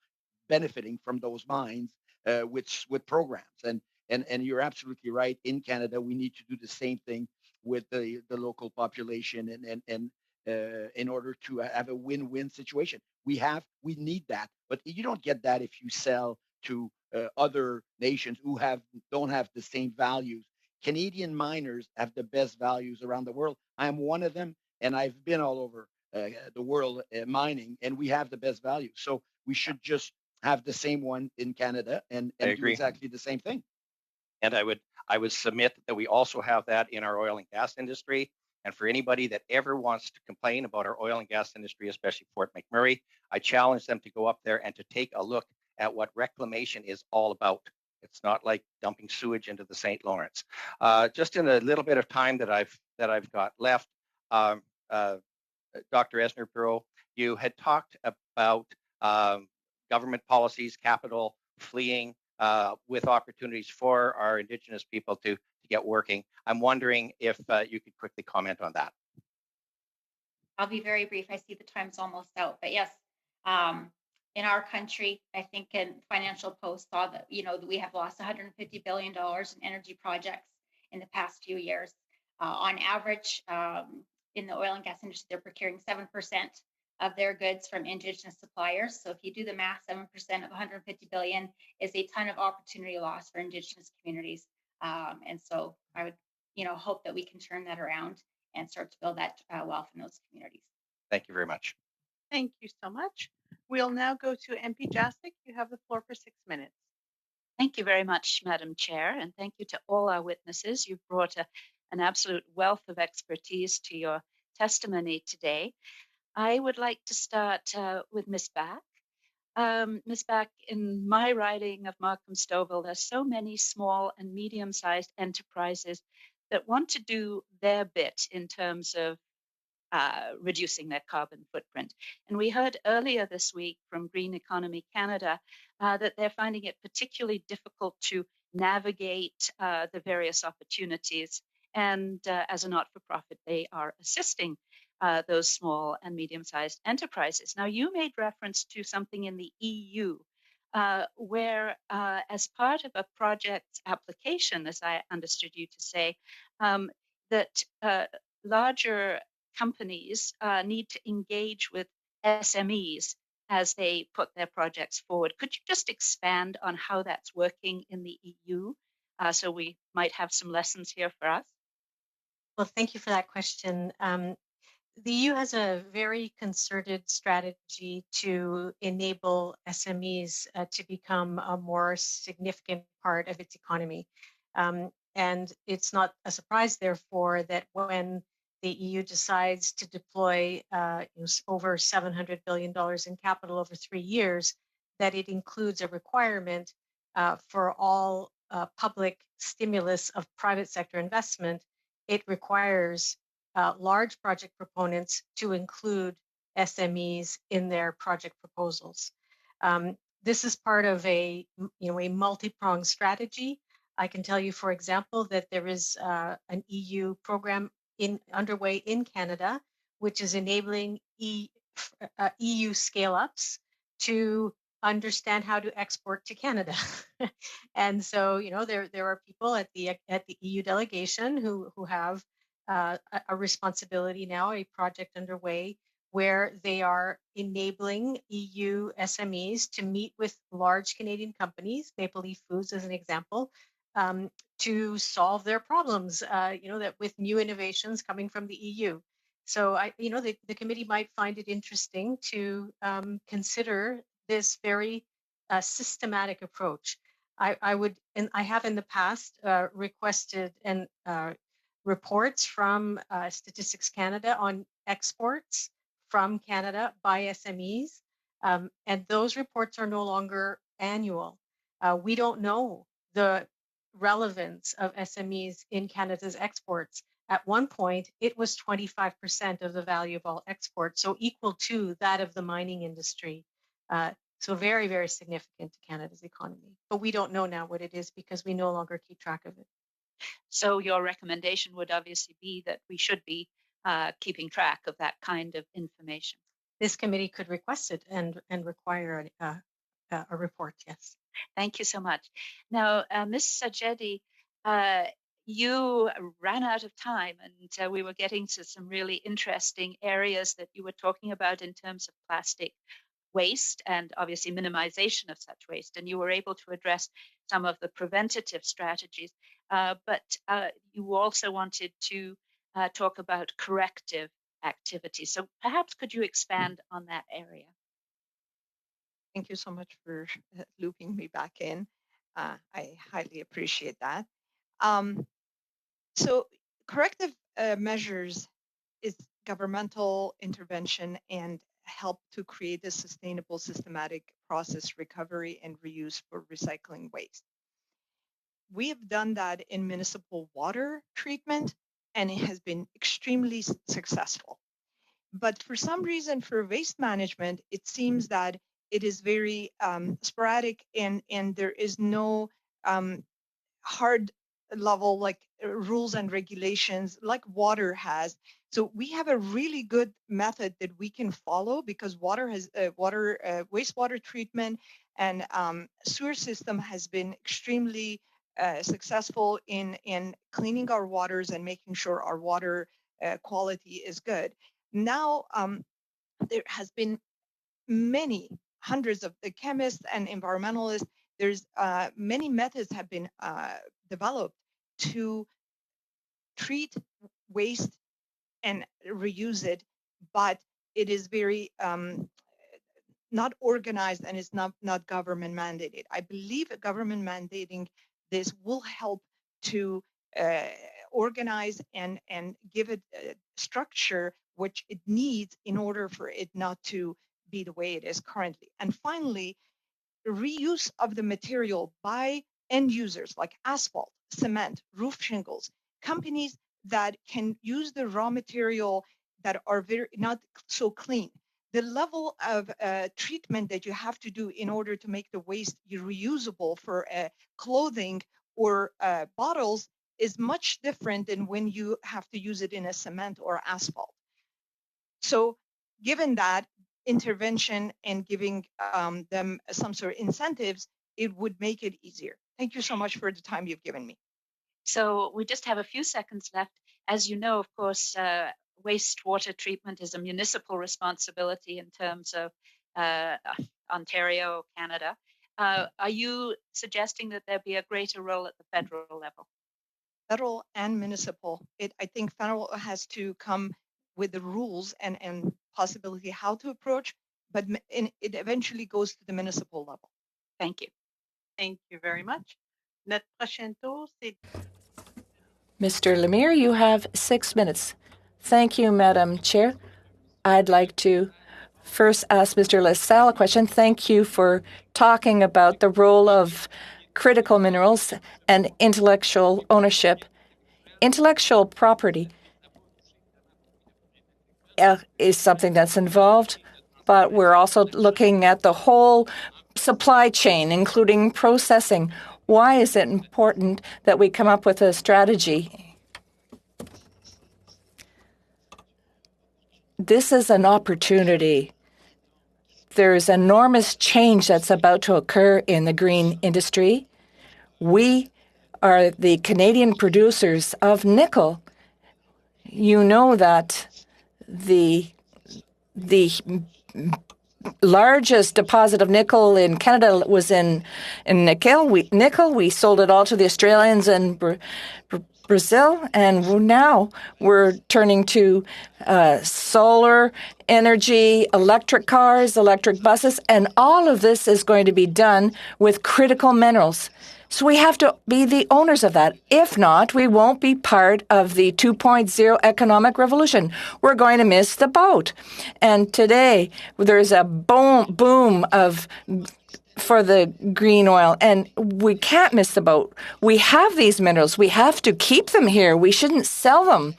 Speaker 9: benefiting from those mines with programs. And you're absolutely right. In Canada, we need to do the same thing with the local population and in order to have a win-win situation. We need that, but you don't get that if you sell to other nations who don't have the same values. Canadian miners have the best values around the world. I am one of them, and I've been all over the world mining, and we have the best values. So we should just have the same one in Canada and do exactly the same thing.
Speaker 8: And I would submit that we also have that in our oil and gas industry. And for anybody that ever wants to complain about our oil and gas industry, especially Fort McMurray, I challenge them to go up there and to take a look at what reclamation is all about. It's not like dumping sewage into the St. Lawrence. Just in a little bit of time that I've got left, Dr. Esner-Perot, you had talked about government policies, capital fleeing with opportunities for our Indigenous people to get working. I'm wondering if you could quickly comment on that.
Speaker 7: I'll be very brief. I see the time's almost out, but yes, in our country, I think in Financial Post saw that, we have lost $150 billion in energy projects in the past few years. On average, in the oil and gas industry, they're procuring 7% of their goods from Indigenous suppliers. So if you do the math, 7% of 150 billion is a ton of opportunity loss for Indigenous communities. And so I would, hope that we can turn that around and start to build that wealth in those communities.
Speaker 8: Thank you very much.
Speaker 1: Thank you so much. We'll now go to MP Jasik. You have the floor for 6 minutes.
Speaker 10: Thank you very much, Madam Chair, and thank you to all our witnesses. You've brought an absolute wealth of expertise to your testimony today. I would like to start with Ms. Back. Ms. Back, in my riding of Markham Stouffville, there's so many small and medium-sized enterprises that want to do their bit in terms of reducing their carbon footprint. And we heard earlier this week from Green Economy Canada that they're finding it particularly difficult to navigate the various opportunities. And as a not-for-profit, they are assisting those small and medium-sized enterprises. Now, you made reference to something in the EU where, as part of a project's application, as I understood you to say, that larger companies need to engage with SMEs as they put their projects forward. Could you just expand on how that's working in the EU so we might have some lessons here for us?
Speaker 3: Well, thank you for that question. The EU has a very concerted strategy to enable SMEs to become a more significant part of its economy. And it's not a surprise, therefore, that when the EU decides to deploy over $700 billion in capital over 3 years, that it includes a requirement for all public stimulus of private sector investment. It requires large project proponents to include SMEs in their project proposals. This is part of a multi-pronged strategy. I can tell you, for example, that there is an EU program underway in Canada, which is enabling EU scale-ups to understand how to export to Canada. And so, there are people at the EU delegation who have a responsibility now, a project underway where they are enabling EU SMEs to meet with large Canadian companies, Maple Leaf Foods as an example, to solve their problems, that with new innovations coming from the EU. So the committee might find it interesting to consider this very systematic approach. I would, and I have in the past requested reports from Statistics Canada on exports from Canada by SMEs, and those reports are no longer annual. We don't know the relevance of SMEs in Canada's exports. At one point, it was 25% of the value of all exports, so equal to that of the mining industry. So very, very significant to Canada's economy. But we don't know now what it is because we no longer keep track of it.
Speaker 10: So your recommendation would obviously be that we should be keeping track of that kind of information.
Speaker 3: This committee could request it and require a report, yes.
Speaker 10: Thank you so much. Now, Ms. Sajedi, you ran out of time, and we were getting to some really interesting areas that you were talking about in terms of plastic waste and obviously minimization of such waste. And you were able to address some of the preventative strategies, but you also wanted to talk about corrective activities. So perhaps could you expand on that area?
Speaker 5: Thank you so much for looping me back in. I highly appreciate that. So corrective measures is governmental intervention and help to create a sustainable systematic process recovery and reuse for recycling waste. We have done that in municipal water treatment, and it has been extremely successful. But for some reason, for waste management, it seems that it is very sporadic, and there is no hard level like rules and regulations like water has. So we have a really good method that we can follow, because water has wastewater treatment and sewer system has been extremely successful in cleaning our waters and making sure our water quality is good. Now there has been many hundreds of the chemists and environmentalists. There's many methods have been developed to treat waste and reuse it, but it is very not organized, and it's not government mandated. I believe government mandating this will help to organize and give it a structure which it needs in order for it not to be the way it is currently. And finally, reuse of the material by end users like asphalt, cement, roof shingles, companies that can use the raw material that are very not so clean. The level of treatment that you have to do in order to make the waste reusable for clothing or bottles is much different than when you have to use it in a cement or asphalt. So given that intervention and giving them some sort of incentives, it would make it easier. Thank you so much for the time you've given me.
Speaker 10: So we just have a few seconds left. As you know, of course, wastewater treatment is a municipal responsibility in terms of Ontario, Canada. Are you suggesting that there be a greater role at the federal level?
Speaker 5: Federal and municipal. I think federal has to come with the rules and possibility how to approach, but it eventually goes to the municipal level.
Speaker 10: Thank you.
Speaker 1: Thank you very much. Notre prochain tour, c'est
Speaker 2: Mr. Lemire, you have 6 minutes. Thank you, Madam Chair. I'd like to first ask Mr. LaSalle a question. Thank you for talking about the role of critical minerals and intellectual ownership. Intellectual property is something that's involved, but we're also looking at the whole supply chain, including processing. Why is it important that we come up with a strategy? This is an opportunity. There's enormous change that's about to occur in the green industry. We are the Canadian producers of nickel. You know that the largest deposit of nickel in Canada was in nickel. We sold it all to the Australians and Brazil, and now we're turning to solar energy, electric cars, electric buses, and all of this is going to be done with critical minerals. So we have to be the owners of that. If not, we won't be part of the 2.0 economic revolution. We're going to miss the boat. And today, there's a boom for the green oil, and we can't miss the boat. We have these minerals. We have to keep them here. We shouldn't sell them.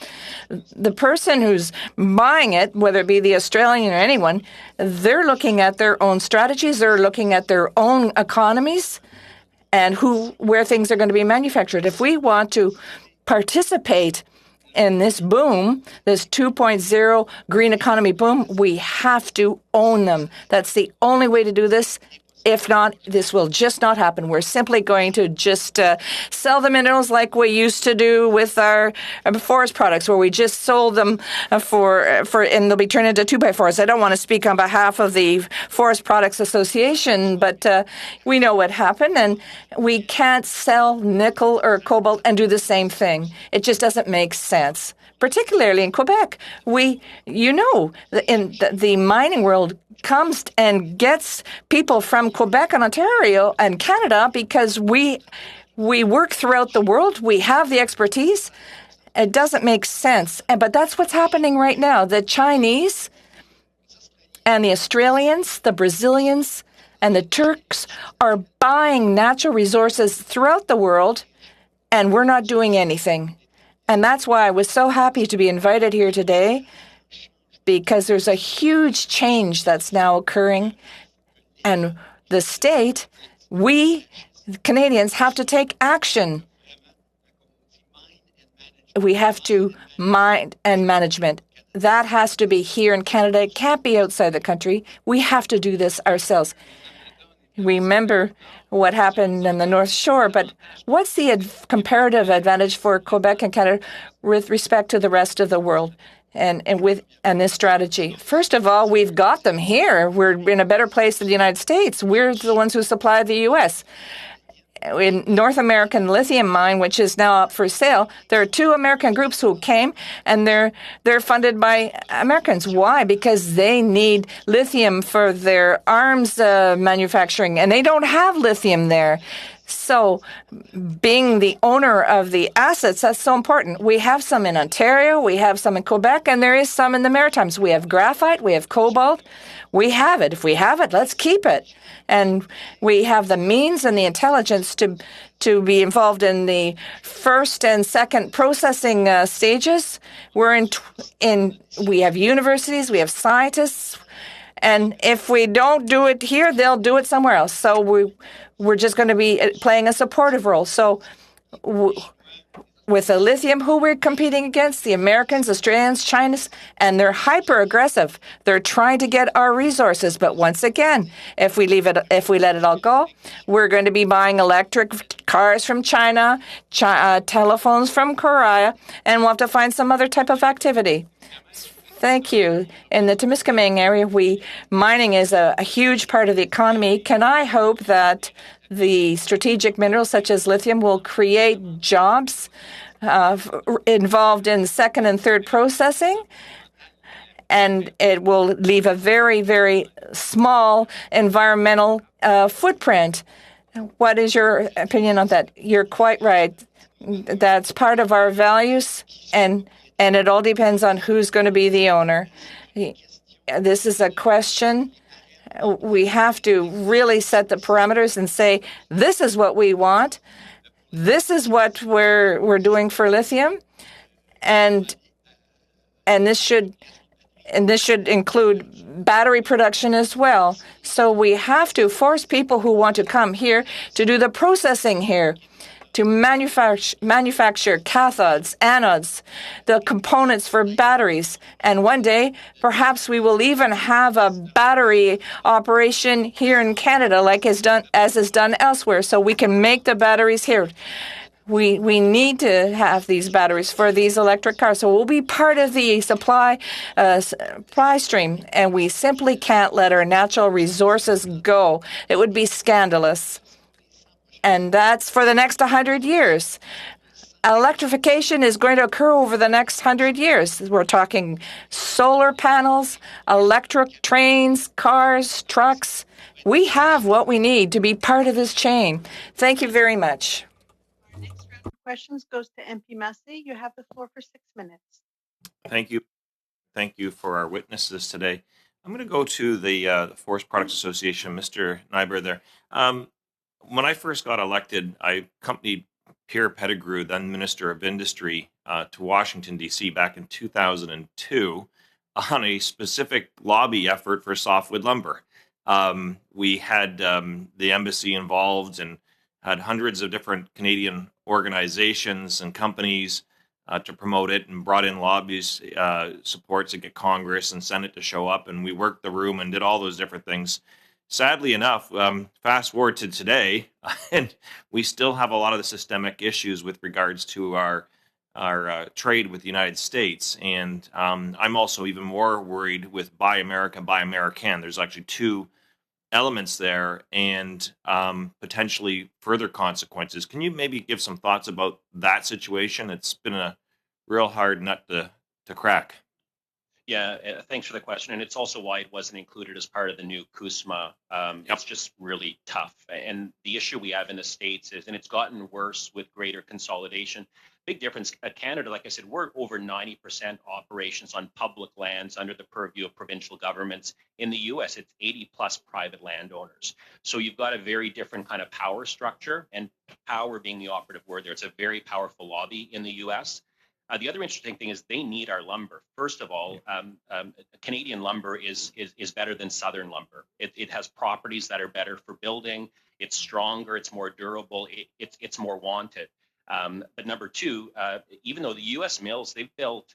Speaker 2: The person who's buying it, whether it be the Australian or anyone, they're looking at their own strategies. They're looking at their own economies and where things are going to be manufactured. If we want to participate in this boom, this 2.0 green economy boom, we have to own them. That's the only way to do this. If not, this will just not happen. We're simply going to just sell the minerals like we used to do with our forest products, where we just sold them and they'll be turned into 2x4s. I don't want to speak on behalf of the Forest Products Association, but we know what happened, and we can't sell nickel or cobalt and do the same thing. It just doesn't make sense. Particularly in Quebec, in the mining world comes and gets people from Quebec and Ontario and Canada because we work throughout the world. We have the expertise. It doesn't make sense. But that's what's happening right now. The Chinese and the Australians, the Brazilians, and the Turks are buying natural resources throughout the world, and we're not doing anything. And that's why I was so happy to be invited here today, because there's a huge change that's now occurring. And the state, we Canadians have to take action. We have to mind and management. That has to be here in Canada. It can't be outside the country. We have to do this ourselves. Remember what happened in the North Shore, but what's the comparative advantage for Quebec and Canada with respect to the rest of the world and this strategy? First of all, we've got them here. We're in a better place than the United States. We're the ones who supply the U.S. In North American lithium mine, which is now up for sale, there are two American groups who came, and they're funded by Americans. Why? Because they need lithium for their arms manufacturing, and they don't have lithium there. So being the owner of the assets, that's so important. We have some in Ontario, we have some in Quebec, and there is some in the Maritimes. We have graphite, we have cobalt. We have it. If we have it, let's keep it. And we have the means and the intelligence to be involved in the first and second processing stages. We have universities, we have scientists, and if we don't do it here, they'll do it somewhere else. So we're just going to be playing a supportive role. So with the lithium, who we're competing against, the Americans, Australians, Chinese, and they're hyper aggressive. They're trying to get our resources. But once again, if we let it all go, we're going to be buying electric cars from China, telephones from Korea, and we'll have to find some other type of activity. Thank you. In the Temiskaming area, mining is a huge part of the economy. Can I hope that the strategic minerals such as lithium will create jobs involved in second and third processing? And it will leave a very, very small environmental footprint. What is your opinion on that? You're quite right. That's part of our values, and it all depends on who's going to be the owner. This is a question. We have to really set the parameters and say, this is what we want. This is what we're doing for lithium, and this should include battery production as well. So we have to force people who want to come here to do the processing here, to manufacture cathodes, anodes, the components for batteries. And one day, perhaps we will even have a battery operation here in Canada, as is done elsewhere, so we can make the batteries here. We need to have these batteries for these electric cars. So we'll be part of the supply stream, and we simply can't let our natural resources go. It would be scandalous. And that's for the next 100 years. Electrification is going to occur over the next 100 years. We're talking solar panels, electric trains, cars, trucks. We have what we need to be part of this chain. Thank you very much.
Speaker 1: Our next round of questions goes to MP Massey. You have the floor for 6 minutes.
Speaker 11: Thank you. Thank you for our witnesses today. I'm going to go to the Forest Products Association, Mr. Nyber there. When I first got elected, I accompanied Pierre Pettigrew, then Minister of Industry, to Washington, D.C. back in 2002 on a specific lobby effort for softwood lumber. We had the embassy involved and had hundreds of different Canadian organizations and companies to promote it, and brought in lobbies support to get Congress and Senate to show up, and we worked the room and did all those different things. Sadly enough, fast forward to today, and we still have a lot of the systemic issues with regards to our trade with the United States. And I'm also even more worried with Buy America, Buy American. There's actually two elements there, and potentially further consequences. Can you maybe give some thoughts about that situation? It's been a real hard nut to crack.
Speaker 4: Yeah, thanks for the question. And it's also why it wasn't included as part of the new CUSMA. It's just really tough. And the issue we have in the States is, and it's gotten worse with greater consolidation. Big difference. Canada, like I said, we're over 90% operations on public lands under the purview of provincial governments. In the US, it's 80 plus private landowners. So you've got a very different kind of power structure, and power being the operative word there. It's a very powerful lobby in the US. The other interesting thing is they need our lumber. First of all, Canadian lumber is better than Southern lumber. It has properties that are better for building. It's stronger. It's more durable. It's more wanted. But number two, even though the U.S. mills, they've built,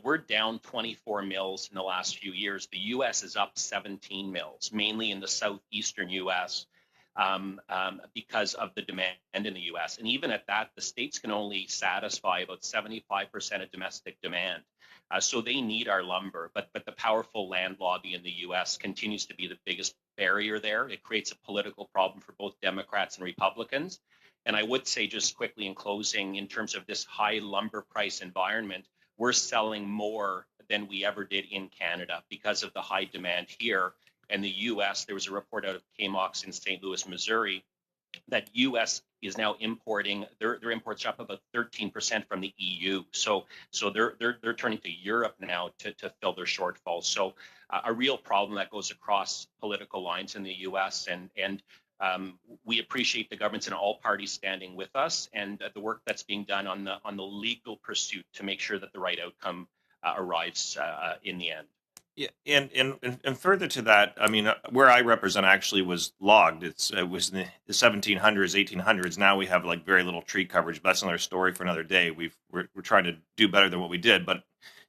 Speaker 4: we're down 24 mills in the last few years. The U.S. is up 17 mills, mainly in the southeastern U.S. Because of the demand in the U.S. And even at that, the states can only satisfy about 75% of domestic demand. So they need our lumber, but the powerful land lobby in the U.S. continues to be the biggest barrier there. It creates a political problem for both Democrats and Republicans. And I would say just quickly in closing, in terms of this high lumber price environment, we're selling more than we ever did in Canada because of the high demand here. And the U.S., there was a report out of KMOX in St. Louis, Missouri, that U.S. is now importing, their imports are up about 13% from the EU. So they're turning to Europe now to fill their shortfalls. So a real problem that goes across political lines in the U.S. and we appreciate the governments in all parties standing with us and the work that's being done on the legal pursuit to make sure that the right outcome arrives in the end.
Speaker 11: Yeah, and further to that, I mean, where I represent actually was logged. It was in the 1700s, 1800s. Now we have like very little tree coverage. But that's another story for another day. We're trying to do better than what we did, but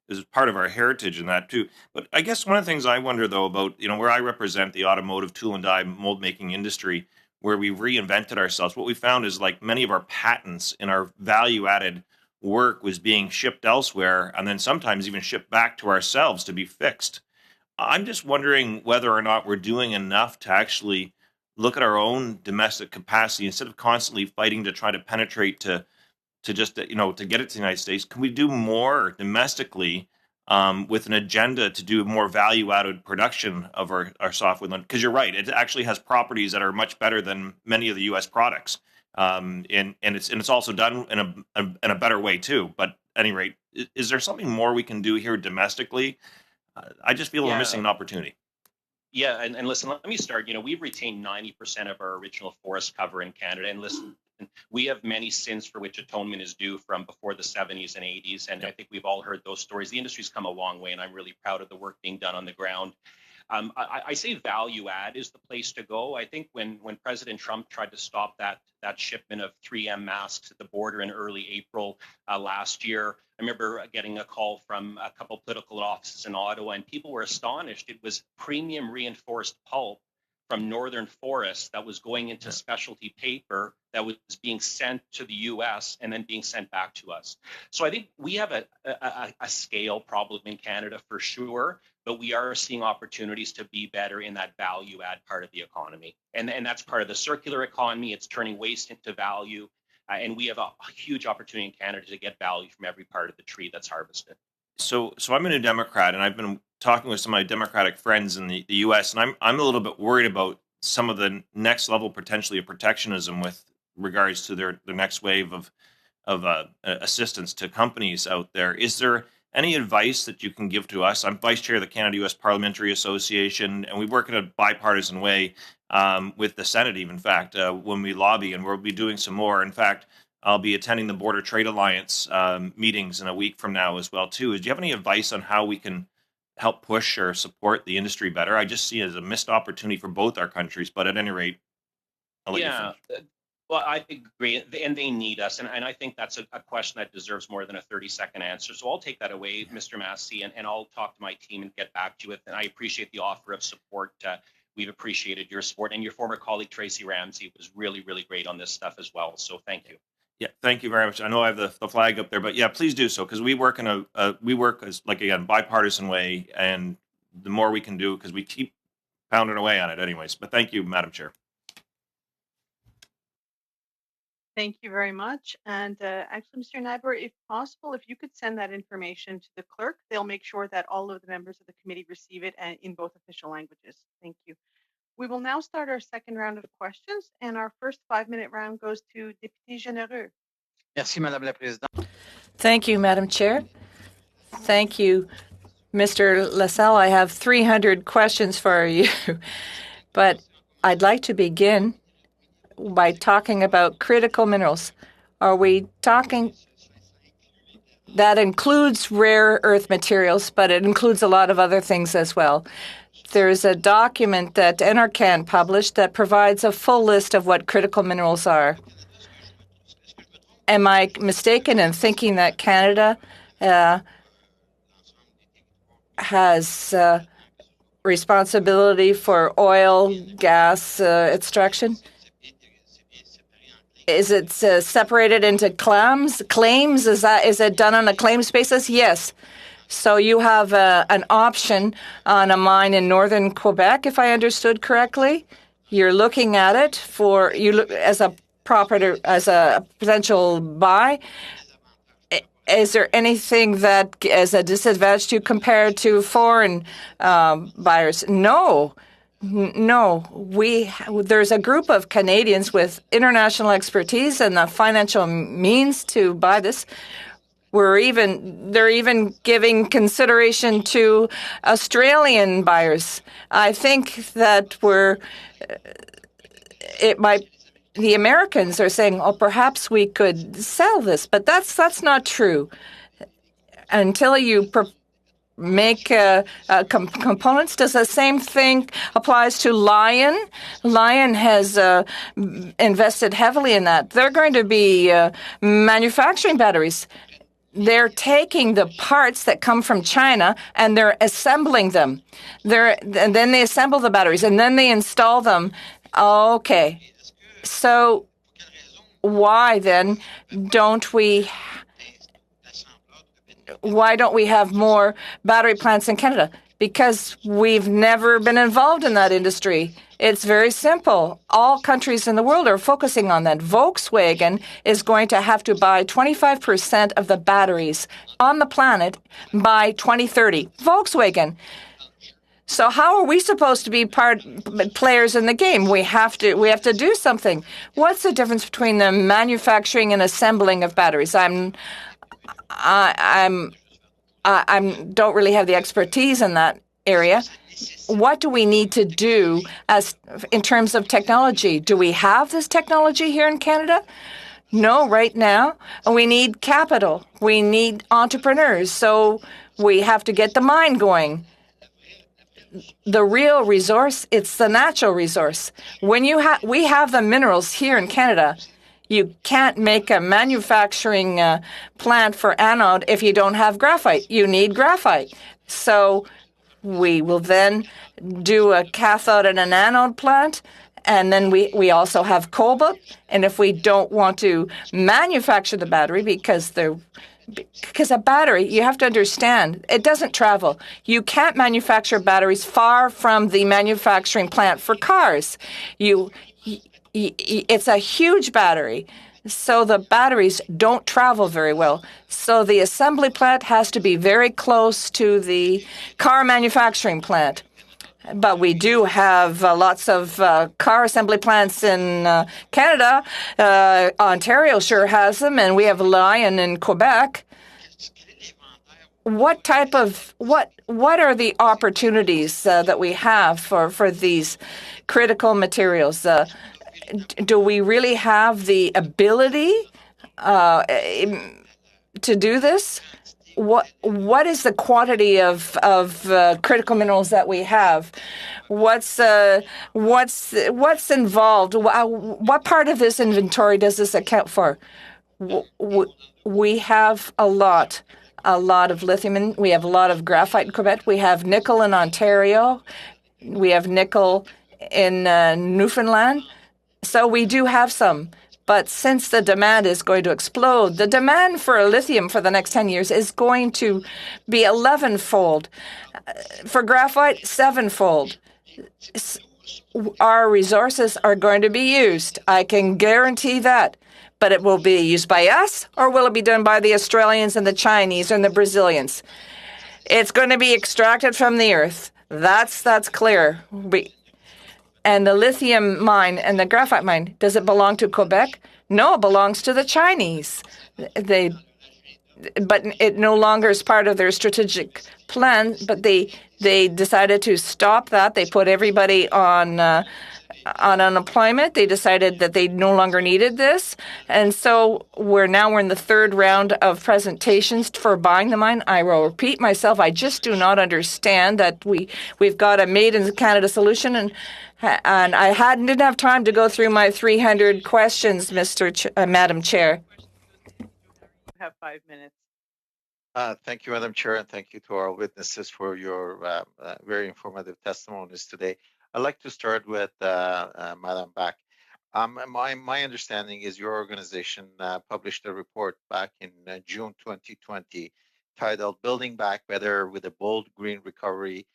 Speaker 11: is part of our heritage in that too. But I guess one of the things I wonder though about, where I represent the automotive tool and die mold making industry, where we reinvented ourselves, what we found is like many of our patents in our value added work was being shipped elsewhere and then sometimes even shipped back to ourselves to be fixed. I'm just wondering whether or not we're doing enough to actually look at our own domestic capacity instead of constantly fighting to try to penetrate to just to get it to the United States. Can we do more domestically with an agenda to do more value added production of our softwood lumber? Because you're right, it actually has properties that are much better than many of the U.S. products. And it's also done in a better way too. But at any rate, is there something more we can do here domestically? I just feel we're missing an opportunity.
Speaker 4: Yeah, and listen, let me start. We've retained 90% of our original forest cover in Canada, and listen, we have many sins for which atonement is due from before the 70s and 80s, and I think we've all heard those stories. The industry's come a long way, and I'm really proud of the work being done on the ground. I say value add is the place to go. I think when President Trump tried to stop that shipment of 3M masks at the border in early April last year, I remember getting a call from a couple political offices in Ottawa, and people were astonished. It was premium reinforced pulp from northern forests that was going into specialty paper that was being sent to the U.S. and then being sent back to us. So I think we have a scale problem in Canada for sure, but we are seeing opportunities to be better in that value add part of the economy. And that's part of the circular economy. It's turning waste into value. And we have a huge opportunity in Canada to get value from every part of the tree that's harvested.
Speaker 11: So I'm a New Democrat, and I've been talking with some of my Democratic friends in the U.S., and I'm a little bit worried about some of the next level potentially of protectionism with regards to their next wave of assistance to companies out there. Is there any advice that you can give to us? I'm vice chair of the Canada-U.S. Parliamentary Association, and we work in a bipartisan way with the Senate, even, in fact, when we lobby, and we'll be doing some more. In fact, I'll be attending the Border Trade Alliance meetings in a week from now as well, too. Do you have any advice on how we can help push or support the industry better? I just see it as a missed opportunity for both our countries, but at any rate, I'll let you finish.
Speaker 4: Well, I agree, and they need us, and I think that's a question that deserves more than a 30-second answer. So I'll take that away, Mr. Massey, and I'll talk to my team and get back to you with. And I appreciate the offer of support. We've appreciated your support, and your former colleague Tracy Ramsey was really, really great on this stuff as well. So thank you.
Speaker 11: Yeah, thank you very much. I know I have the flag up there, but yeah, please do so, because we work in we work as, like, again, bipartisan way, and the more we can do, because we keep pounding away on it anyways. But thank you, Madam Chair.
Speaker 1: Thank you very much. And actually, Mr. Nyber, if possible, if you could send that information to the clerk, they'll make sure that all of the members of the committee receive it in both official languages. Thank you. We will now start our second round of questions, and our first 5-minute round goes to Député Généreux.
Speaker 12: Merci, Madame la Présidente.
Speaker 2: Thank you, Madam Chair. Thank you, Mr. LaSalle. I have 300 questions for you, but I'd like to begin by talking about critical minerals. Are we talking That includes rare earth materials, but it includes a lot of other things as well. There's a document that NRCan published that provides a full list of what critical minerals are. Am I mistaken in thinking that Canada has responsibility for oil, gas extraction? Is it separated into claims? Is it done on a claims basis? Yes. So you have an option on a mine in northern Quebec, if I understood correctly. You're looking at it as a potential buy. Is there anything that is a disadvantage to you compared to foreign buyers? No. No, there's a group of Canadians with international expertise and the financial means to buy this. They're even giving consideration to Australian buyers. I think that the Americans are saying, "Oh, perhaps we could sell this," but that's not true. Until you make components. Does the same thing applies to Lion? Lion has invested heavily in that. They're going to be manufacturing batteries. They're taking the parts that come from China and they're assembling them. And then they assemble the batteries and then they install them. Okay. So why then why don't we have more battery plants in Canada? Because we've never been involved in that industry. It's very simple. All countries in the world are focusing on that. Volkswagen is going to have to buy 25% of the batteries on the planet by 2030. Volkswagen. So how are we supposed to be players in the game? We have to do something. What's the difference between the manufacturing and assembling of batteries? I don't really have the expertise in that area. What do we need to do in terms of technology? Do we have this technology here in Canada? No, right now. We need capital. We need entrepreneurs. So we have to get the mine going. The real resource, it's the natural resource. We have the minerals here in Canada. You can't make a manufacturing plant for anode if you don't have graphite. You need graphite. So we will then do a cathode and an anode plant. And then we also have cobalt. And if we don't want to manufacture the battery because a battery, you have to understand, it doesn't travel. You can't manufacture batteries far from the manufacturing plant for cars. It's a huge battery, so the batteries don't travel very well. So the assembly plant has to be very close to the car manufacturing plant. But we do have lots of car assembly plants in Canada. Ontario sure has them, and we have Lion in Quebec. What are the opportunities that we have for these critical materials? Do we really have the ability to do this? What is the quantity of critical minerals that we have? What's involved? What part of this inventory does this account for? We have a lot of lithium. We have a lot of graphite in Quebec. We have nickel in Ontario. We have nickel in Newfoundland. So we do have some. But since the demand is going to explode, the demand for lithium for the next 10 years is going to be 11-fold. For graphite, 7-fold. Our resources are going to be used. I can guarantee that. But it will be used by us, or will it be done by the Australians and the Chinese and the Brazilians? It's going to be extracted from the earth. That's clear. And the lithium mine and the graphite mine, does it belong to Quebec? No, it belongs to the Chinese. But it no longer is part of their strategic plan, but they decided to stop that. They put everybody on on unemployment. They decided that they no longer needed this. And so we're in the third round of presentations for buying the mine. I will repeat myself. I just do not understand that we've got a made in Canada solution, and I didn't have time to go through my 300 questions, Madam Chair.
Speaker 1: You have 5 minutes.
Speaker 13: Thank you, Madam Chair, and thank you to our witnesses for your very informative testimonies today. I'd like to start with Madam Back. My understanding is your organization published a report back in June 2020 titled "Building Back Better with a Bold Green Recovery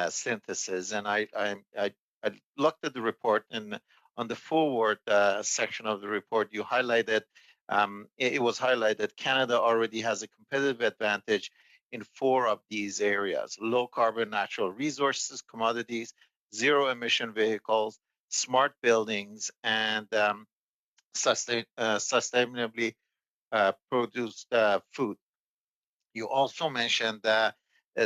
Speaker 13: Synthesis," and I looked at the report, and on the forward section of the report, you highlighted. It was highlighted Canada already has a competitive advantage in 4 of these areas: low carbon natural resources, commodities, zero emission vehicles, smart buildings, and sustainably produced food. You also mentioned a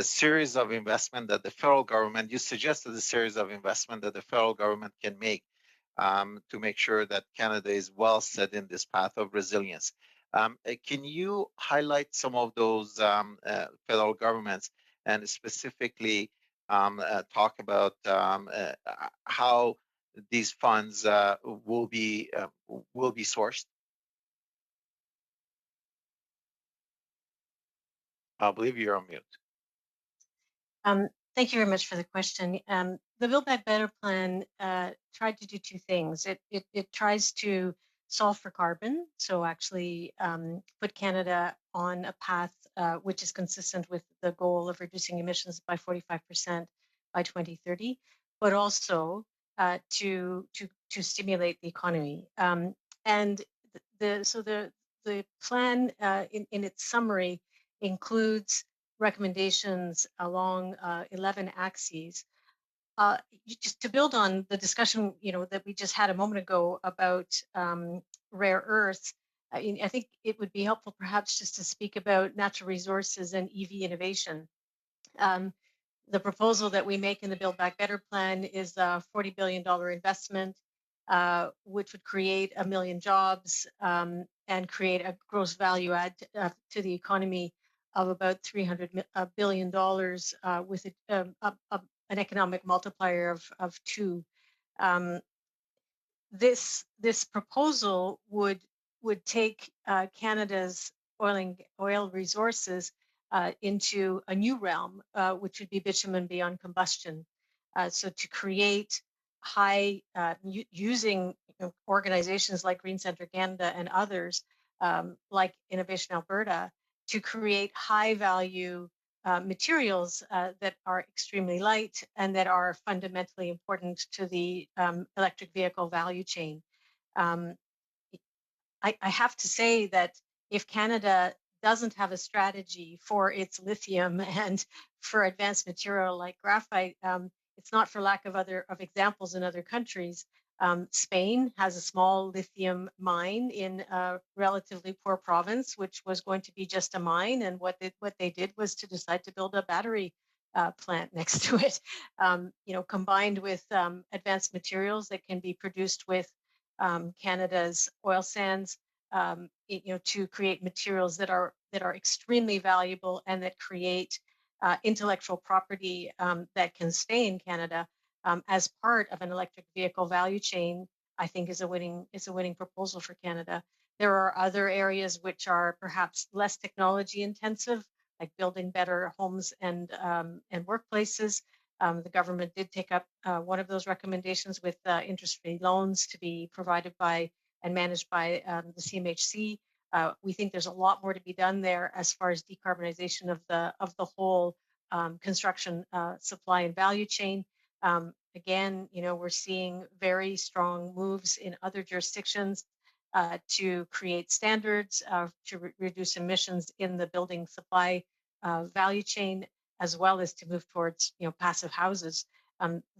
Speaker 13: series of investment that the federal government, you suggested a series of investment that the federal government can make to make sure that Canada is well set in this path of resilience. Can you highlight some of those federal governments and specifically talk about how these funds will be sourced? I believe you're on mute.
Speaker 3: Thank you very much for the question. The Build Back Better plan tried to do 2 things. It tries to solve for carbon, so actually put Canada on a path which is consistent with the goal of reducing emissions by 45% by 2030, but also to stimulate the economy. And the plan in its summary includes recommendations along 11 axes. Just to build on the discussion, that we just had a moment ago about rare earths, I think it would be helpful perhaps just to speak about natural resources and EV innovation. The proposal that we make in the Build Back Better plan is a $40 billion investment, which would create 1 million jobs and create a gross value add to the economy of about $300 billion with an economic multiplier of 2. This proposal would take Canada's oil resources into a new realm, which would be bitumen beyond combustion. So to create using organizations like Green Centre Canada and others like Innovation Alberta to create high value materials that are extremely light and that are fundamentally important to the electric vehicle value chain. I have to say that if Canada doesn't have a strategy for its lithium and for advanced material like graphite, it's not for lack of examples in other countries. Spain has a small lithium mine in a relatively poor province, which was going to be just a mine, and what they did was to decide to build a battery plant next to it. Combined with advanced materials that can be produced with Canada's oil sands, to create materials that are extremely valuable and that create intellectual property that can stay in Canada as part of an electric vehicle value chain, I think is a winning proposal for Canada. There are other areas which are perhaps less technology intensive, like building better homes and workplaces. The government did take up one of those recommendations with interest-free loans to be provided by and managed by the CMHC. We think there's a lot more to be done there as far as decarbonization of the whole construction supply and value chain. Again, we're seeing very strong moves in other jurisdictions to create standards to reduce emissions in the building supply value chain, as well as to move towards passive houses.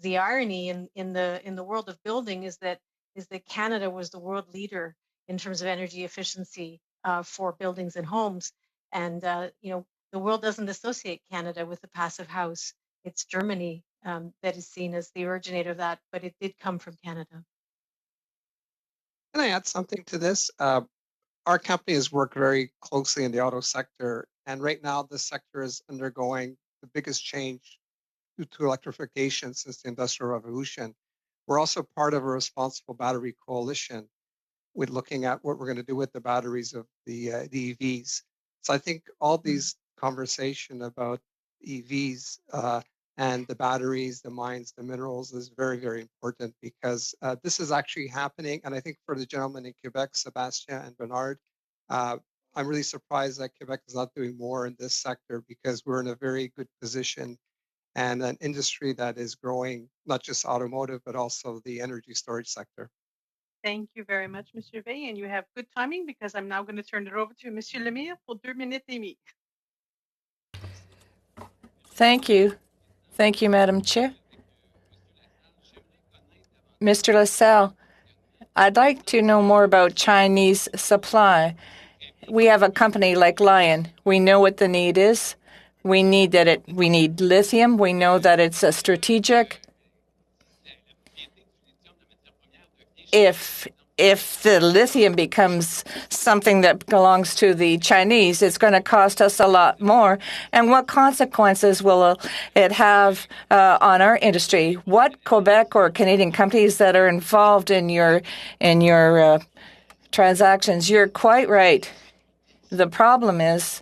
Speaker 3: The irony in the world of building is that Canada was the world leader in terms of energy efficiency for buildings and homes, and the world doesn't associate Canada with the passive house. It's Germany that is seen as the originator of that, but it did come from Canada.
Speaker 14: Can I add something to this? Our company has worked very closely in the auto sector, and right now this sector is undergoing the biggest change due to electrification since the Industrial Revolution. We're also part of a responsible battery coalition with looking at what we're going to do with the batteries of the EVs. So I think all these conversation about EVs and the batteries, the mines, the minerals is very, very important because this is actually happening. And I think for the gentlemen in Quebec, Sebastien and Bernard, I'm really surprised that Quebec is not doing more in this sector because we're in a very good position and an industry that is growing, not just automotive, but also the energy storage sector.
Speaker 1: Thank you very much, Monsieur Veil, and you have good timing because I'm now going to turn it over to Monsieur Lemire for 2 minutes et demie.
Speaker 2: Thank you. Thank you, Madam Chair. Mr. LaSalle, I'd like to know more about Chinese supply. We have a company like Lion. We know what the need is. We need lithium. We know that it's a strategic. If the lithium becomes something that belongs to the Chinese, it's going to cost us a lot more. And what consequences will it have on our industry? What Quebec or Canadian companies that are involved in your transactions? You're quite right. The problem is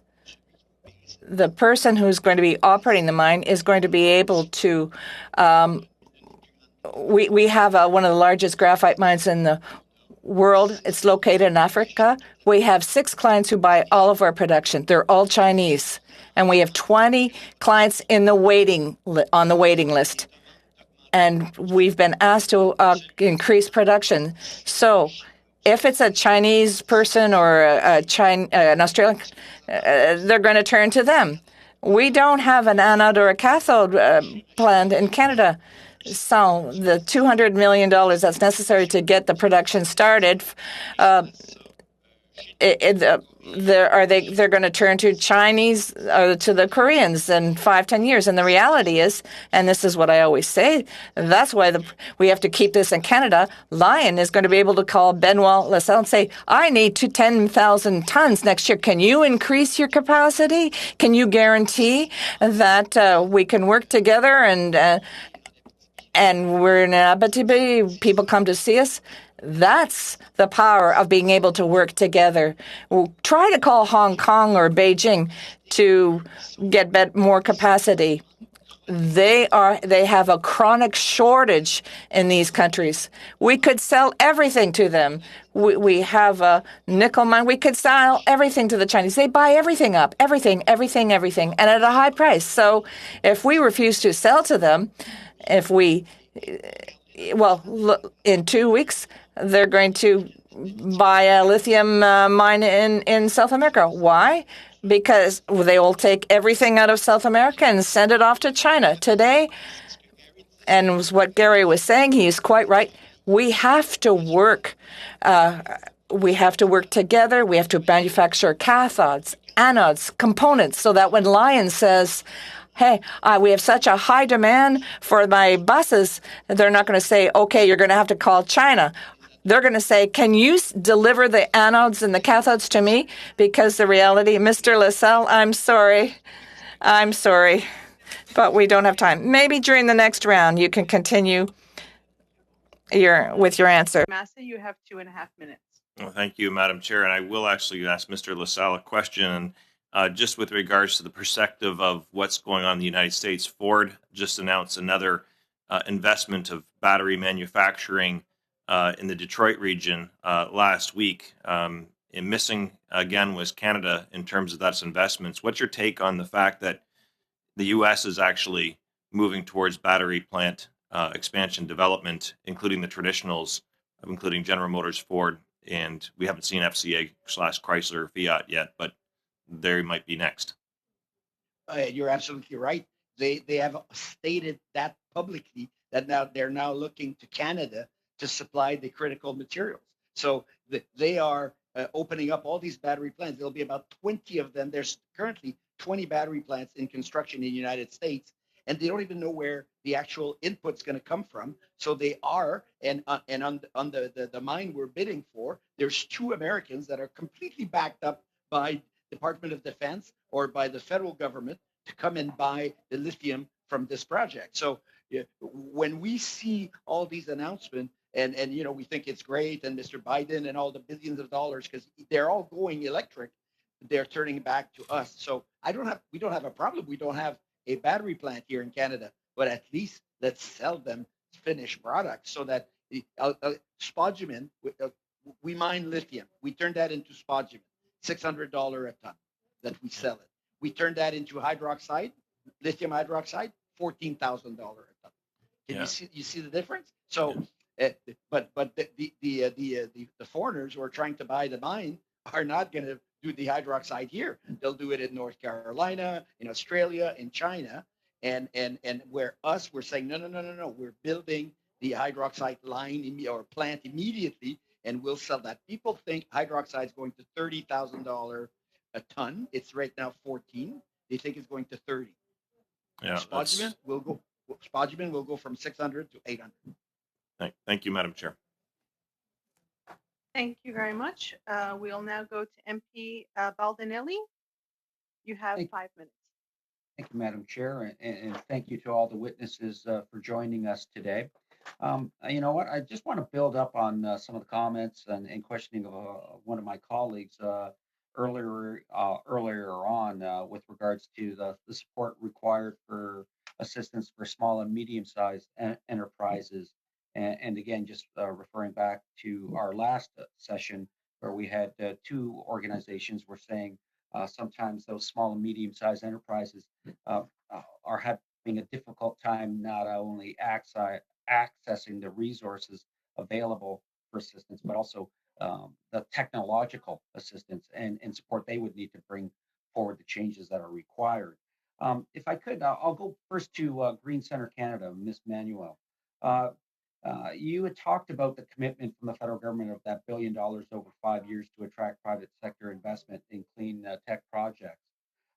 Speaker 2: the person who's going to be operating the mine is going to be able to. We have one of the largest graphite mines in the world. It's located in Africa. We have 6 clients who buy all of our production. They're all Chinese, and we have 20 clients on the waiting list. And we've been asked to increase production. So, if it's a Chinese person or an Australian, they're going to turn to them. We don't have an anode or a cathode plant in Canada. So the $200 million that's necessary to get the production started, they're going to turn to Chinese to the Koreans in 5-10 years. And the reality is, and this is what I always say, that's why we have to keep this in Canada. Lion is going to be able to call Benoit LaSalle and say, I need 10,000 tons next year. Can you increase your capacity? Can you guarantee that we can work together and we're in Abitibi, people come to see us? That's the power of being able to work together. We'll try to call Hong Kong or Beijing to get more capacity. They have a chronic shortage in these countries. We could sell everything to them. We have a nickel mine. We could sell everything to the Chinese. They buy everything up, everything, and at a high price. So if we refuse to sell to them, in 2 weeks, they're going to buy a lithium mine in South America. Why? Because they will take everything out of South America and send it off to China today. And what Gary was saying, he is quite right. We have to work. We have to work together. We have to manufacture cathodes, anodes, components, so that when Lion says, hey, we have such a high demand for my buses, they're not going to say, okay, you're going to have to call China. They're going to say, can you deliver the anodes and the cathodes to me? Because the reality, Mr. LaSalle, I'm sorry, but we don't have time. Maybe during the next round, you can continue with your answer.
Speaker 1: Massa, you have 2.5 minutes.
Speaker 11: Well, thank you, Madam Chair. And I will actually ask Mr. LaSalle a question. Just with regards to the perspective of what's going on in the United States, Ford just announced another investment of battery manufacturing in the Detroit region last week. And missing, again, was Canada in terms of that's investments. What's your take on the fact that the U.S. is actually moving towards battery plant expansion development, including the traditionals, including General Motors, Ford, and we haven't seen FCA/Chrysler or Fiat yet, but they might be next.
Speaker 9: You're absolutely right. They have stated that publicly that they're now looking to Canada to supply the critical materials. So they are opening up all these battery plants. There'll be about 20 of them. There's currently 20 battery plants in construction in the United States, and they don't even know where the actual input's going to come from. So they are, and on the mine we're bidding for, there's 2 Americans that are completely backed up by Department of Defense or by the federal government to come and buy the lithium from this project. So yeah, when we see all these announcements, and you know, we think it's great, and Mr. Biden and all the billions of dollars, because they're all going electric, they're turning back to us. So we don't have a problem. We don't have a battery plant here in Canada, but at least let's sell them finished products so that spodumene, we mine lithium. We turn that into spodumene, $600 a ton that we sell it. We turn that into hydroxide, lithium hydroxide, $14,000 a ton. Can you see the difference? So, but the foreigners who are trying to buy the mine are not going to do the hydroxide here. They'll do it in North Carolina, in Australia, in China, and we're saying no. We're building the hydroxide line or plant immediately, and we'll sell that. People think hydroxide is going to $30,000 a ton. It's right now 14. They think it's going to 30.
Speaker 11: Yeah,
Speaker 9: spodumene will go from 600 to 800.
Speaker 11: Thank you, Madam Chair.
Speaker 1: Thank you very much. We'll now go to MP Baldinelli. You have 5 minutes.
Speaker 15: Thank you, Madam Chair, and thank you to all the witnesses for joining us today. You know what? I just want to build up on some of the comments and questioning of one of my colleagues earlier on with regards to the support required for assistance for small and medium-sized enterprises. And again, just referring back to our last session where we had 2 organizations were saying sometimes those small and medium-sized enterprises are having a difficult time not only accessing the resources available for assistance, but also the technological assistance and support they would need to bring forward the changes that are required. If I could, I'll go first to Green Center Canada, Ms. Manuel. You had talked about the commitment from the federal government of that $1 billion over 5 years to attract private sector investment in clean tech projects.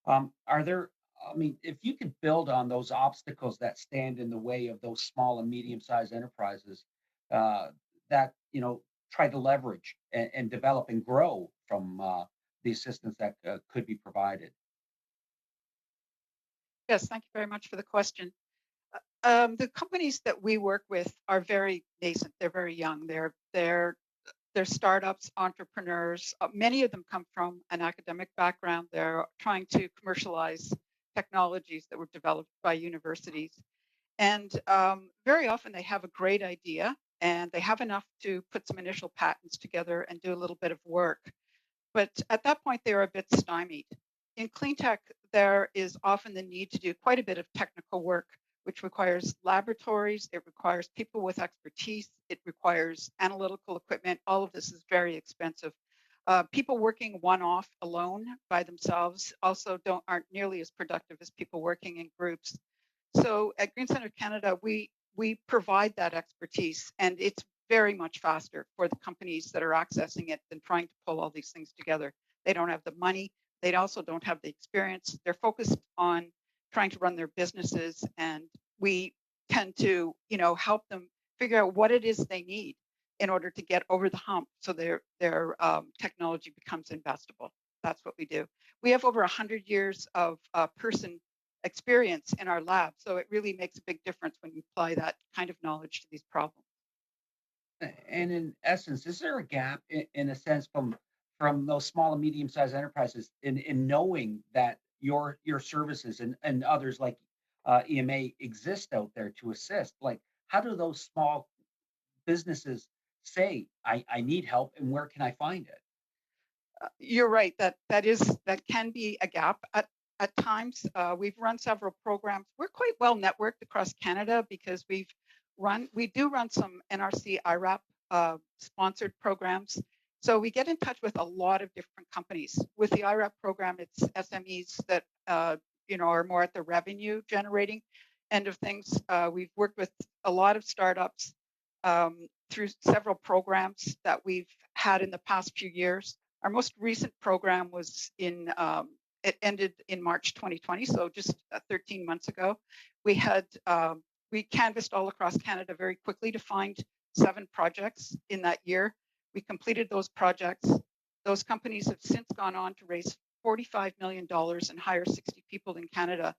Speaker 15: Are there, I mean, if you could build on those obstacles that stand in the way of those small and medium-sized enterprises that, you know, try to leverage and develop and grow from the assistance that could be provided?
Speaker 6: Yes, thank you very much for the question. The companies that we work with are very nascent. They're very young. They're startups, entrepreneurs. Many of them come from an academic background. They're trying to commercialize technologies that were developed by universities. And very often they have a great idea and they have enough to put some initial patents together and do a little bit of work. But at that point, they're a bit stymied. In clean tech, there is often the need to do quite a bit of technical work, which requires laboratories, it requires people with expertise, it requires analytical equipment. All of this is very expensive. People working one-off alone by themselves also aren't nearly as productive as people working in groups. So at Green Center Canada, we provide that expertise, and it's very much faster for the companies that are accessing it than trying to pull all these things together. They don't have the money. They also don't have the experience. They're focused on trying to run their businesses, and we tend to, you know, help them figure out what it is they need in order to get over the hump so their technology becomes investable. That's what we do. We have over 100 years of person experience in our lab, so it really makes a big difference when you apply that kind of knowledge to these problems.
Speaker 15: And in essence, is there a gap in a sense from those small and medium-sized enterprises in knowing that your services and others like EMA exist out there to assist? Like, how do those small businesses say, I need help, and where can I find it?
Speaker 6: You're right, that can be a gap at times. We've run several programs. We're quite well networked across Canada because we do run some NRC IRAP sponsored programs. So we get in touch with a lot of different companies. With the IRAP program, it's SMEs that you know, are more at the revenue generating end of things. We've worked with a lot of startups through several programs that we've had in the past few years. Our most recent program was in it ended in March 2020, so just 13 months ago. We had we canvassed all across Canada very quickly to find 7 projects in that year. We completed those projects. Those companies have since gone on to raise $45 million and hire 60 people in Canada.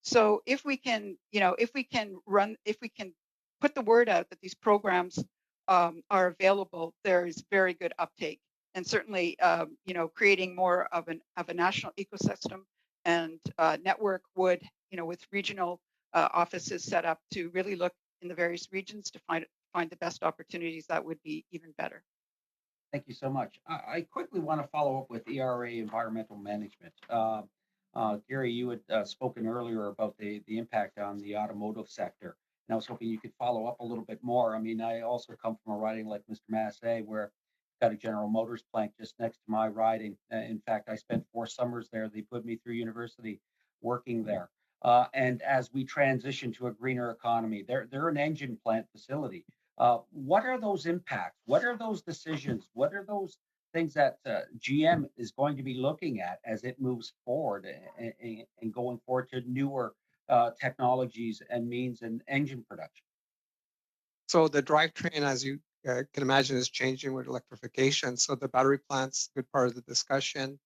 Speaker 6: So if we can, if we can put the word out that these programs are available, there is very good uptake. And certainly, creating more of a national ecosystem and network would, with regional offices set up to really look in the various regions to find the best opportunities, that would be even better.
Speaker 15: Thank you so much. I quickly want to follow up with ERA environmental management. Gary, you had spoken earlier about the impact on the automotive sector, and I was hoping you could follow up a little bit more. I mean, I also come from a riding like Mr. Massey, where got a General Motors plant just next to my riding. In fact, I spent 4 summers there. They put me through university working there. And as we transition to a greener economy, they're an engine plant facility. What are those impacts? What are those decisions? What are those things that GM is going to be looking at as it moves forward and going forward to newer technologies and means in engine production?
Speaker 14: So the drivetrain, as you can imagine, is changing with electrification. So the battery plants, good part of the discussion.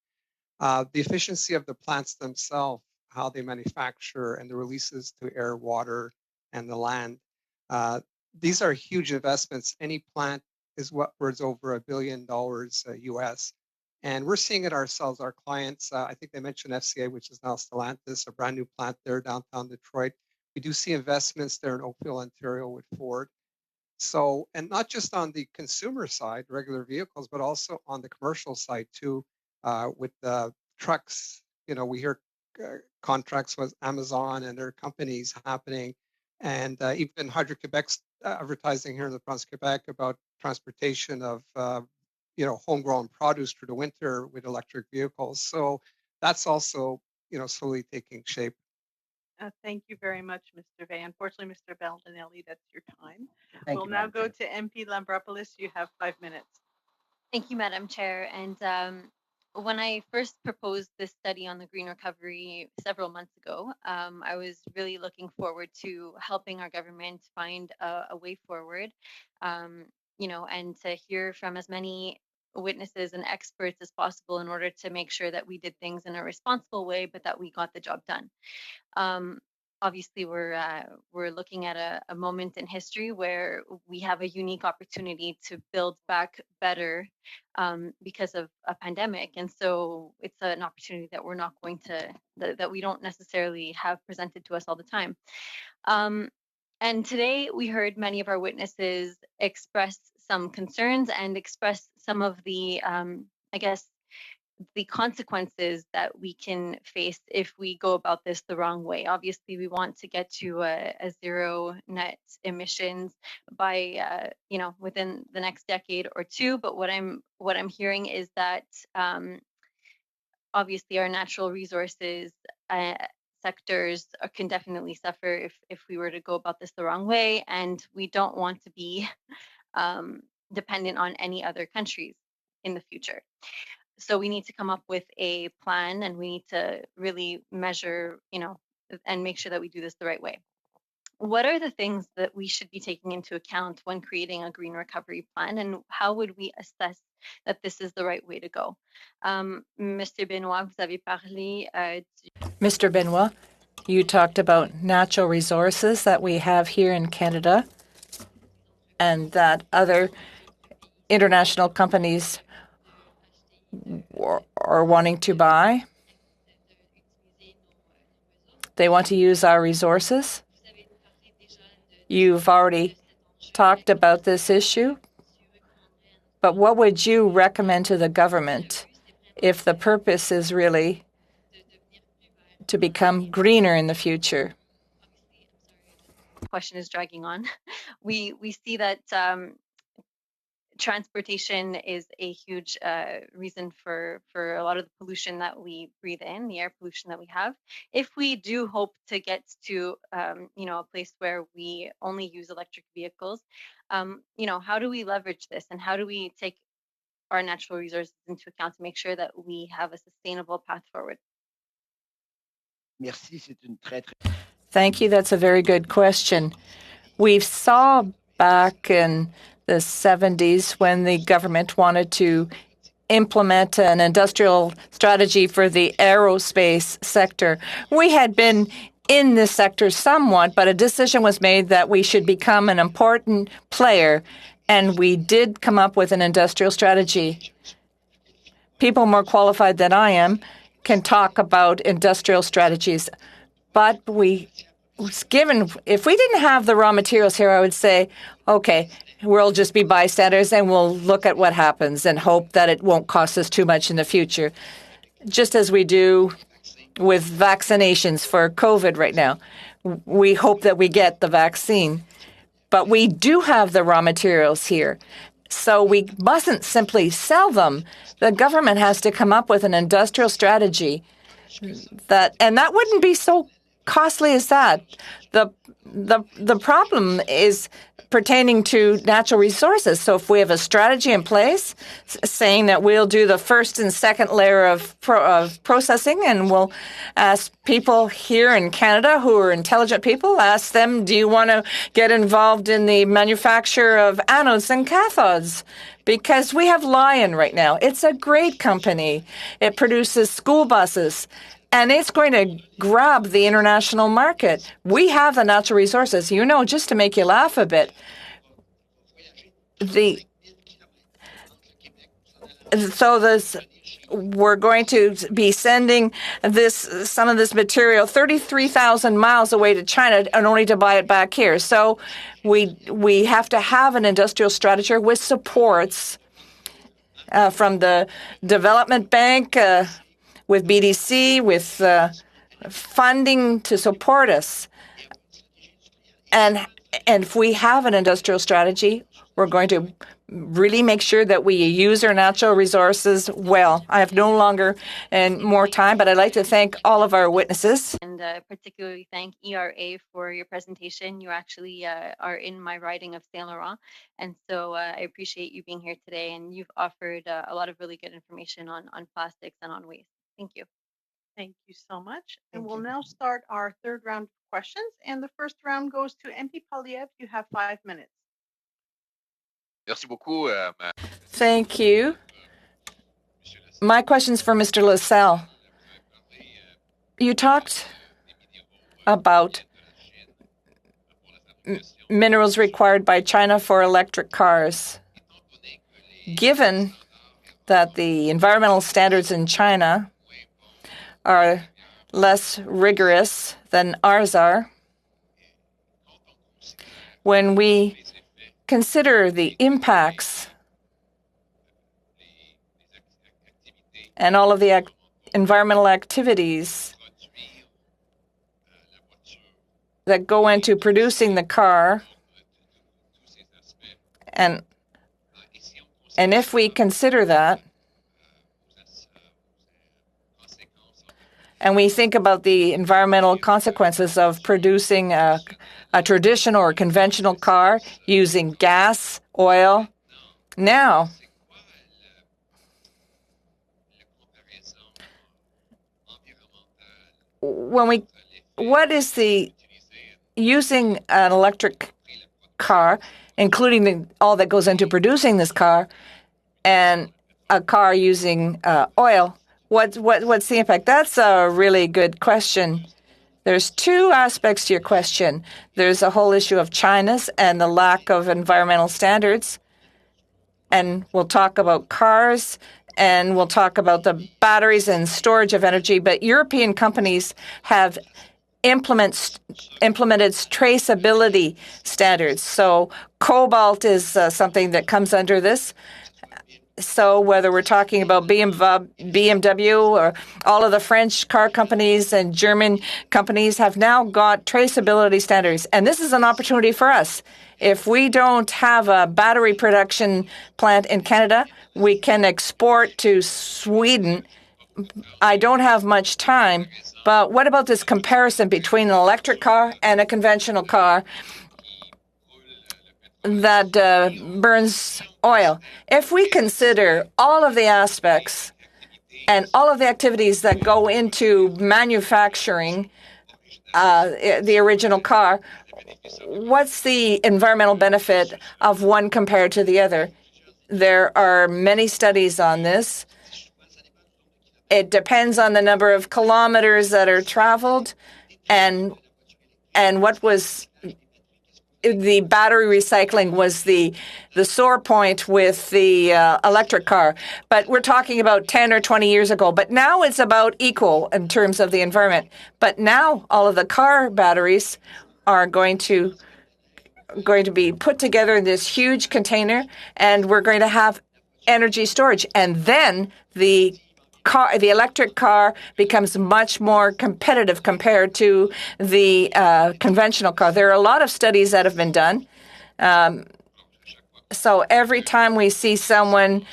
Speaker 14: The efficiency of the plants themselves, how they manufacture, and the releases to air, water, and the land. These are huge investments. Any plant is what worth over $1 billion US. And we're seeing it ourselves, our clients. I think they mentioned FCA, which is now Stellantis, a brand new plant there downtown Detroit. We do see investments there in Oakville, Ontario with Ford. So, and not just on the consumer side, regular vehicles, but also on the commercial side too, with the trucks. We hear contracts with Amazon and their companies happening. And even Hydro-Quebec's advertising here in the province of Quebec about transportation of, homegrown produce through the winter with electric vehicles. So that's also, slowly taking shape.
Speaker 1: Thank you very much, Mr. Vey. Unfortunately, Mr. Baldinelli, that's your time.
Speaker 15: Thank
Speaker 1: We'll
Speaker 15: you,
Speaker 1: now
Speaker 15: Madam
Speaker 1: go
Speaker 15: Chair.
Speaker 1: to MP Lambropoulos. You have 5 minutes.
Speaker 16: Thank you, Madam Chair. And when I first proposed this study on the green recovery several months ago, I was really looking forward to helping our government find a way forward, and to hear from as many witnesses and experts as possible in order to make sure that we did things in a responsible way, but that we got the job done. Obviously, we're looking at a moment in history where we have a unique opportunity to build back better because of a pandemic, and so it's an opportunity that we're not going to that we don't necessarily have presented to us all the time. And today we heard many of our witnesses express some concerns and express some of the, I guess, the consequences that we can face if we go about this the wrong way. Obviously, we want to get to a zero net emissions by within the next decade or two. But what I'm hearing is that obviously our natural resources sectors can definitely suffer if we were to go about this the wrong way, and we don't want to be dependent on any other countries in the future. So we need to come up with a plan, and we need to really measure, and make sure that we do this the right way. What are the things that we should be taking into account when creating a green recovery plan, and how would we assess that this is the right way to go? Mr. Benoit, vous avez parlé
Speaker 2: Mr. Benoit, you talked about natural resources that we have here in Canada and that other international companies are wanting to buy. They want to use our resources. You've already talked about this issue, but what would you recommend to the government if the purpose is really to become greener in the future?
Speaker 16: Question is dragging on. We see that transportation is a huge reason for a lot of the pollution that we breathe in, the air pollution that we have. If we do hope to get to a place where we only use electric vehicles, how do we leverage this, and how do we take our natural resources into account to make sure that we have a sustainable path forward?
Speaker 2: Thank you. That's a very good question. We saw back in the 70s when the government wanted to implement an industrial strategy for the aerospace sector. We had been in this sector somewhat, but a decision was made that we should become an important player, and we did come up with an industrial strategy. People more qualified than I am can talk about industrial strategies, but if we didn't have the raw materials here, I would say, okay, we'll just be bystanders and we'll look at what happens and hope that it won't cost us too much in the future, just as we do with vaccinations for COVID right now. We hope that we get the vaccine, but we do have the raw materials here. So we mustn't simply sell them. The government has to come up with an industrial strategy and that wouldn't be so costly as that. The problem is pertaining to natural resources. So if we have a strategy in place saying that we'll do the first and second layer of processing, and we'll ask people here in Canada who are intelligent people, ask them, do you want to get involved in the manufacture of anodes and cathodes? Because we have Lion right now. It's a great company. It produces school buses, and it's going to grab the international market. We have the natural resources. You know, just to make you laugh a bit, we're going to be sending some of this material 33,000 miles away to China and only to buy it back here. So we have to have an industrial strategy with supports from the Development Bank, with BDC, with funding to support us. And if we have an industrial strategy, we're going to really make sure that we use our natural resources well. I have no longer and more time, but I'd like to thank all of our witnesses.
Speaker 16: And particularly thank ERA for your presentation. You actually are in my riding of Saint Laurent. And so I appreciate you being here today. And you've offered a lot of really good information on plastics and on waste. Thank you.
Speaker 1: Thank you so much. And we'll now start our third round of questions. And the first round goes to MP Poliev. You have 5 minutes.
Speaker 2: Thank you. My question's for Mr. LaSalle. You talked about minerals required by China for electric cars. Given that the environmental standards in China are less rigorous than ours are, when we consider the impacts and all of the environmental activities that go into producing the car, and if we consider that, and we think about the environmental consequences of producing a traditional or conventional car using gas, oil, now what is the using an electric car, including all that goes into producing this car, and a car using oil, what's the impact? That's a really good question. There's two aspects to your question. There's a whole issue of China's and the lack of environmental standards, and we'll talk about cars, and we'll talk about the batteries and storage of energy, but European companies have implemented traceability standards. So cobalt is something that comes under this. So whether we're talking about BMW or all of the French car companies and German companies have now got traceability standards. And this is an opportunity for us. If we don't have a battery production plant in Canada, we can export to Sweden. I don't have much time, but what about this comparison between an electric car and a conventional car that burns oil? If we consider all of the aspects and all of the activities that go into manufacturing the original car, what's the environmental benefit of one compared to the other? There are many studies on this. It depends on the number of kilometers that are traveled and what was the battery recycling was the sore point with the electric car. But we're talking about 10 or 20 years ago. But now it's about equal in terms of the environment. But now all of the car batteries are going to be put together in this huge container, and we're going to have energy storage. And then the electric car becomes much more competitive compared to the conventional car. There are a lot of studies that have been done. So every time we see someone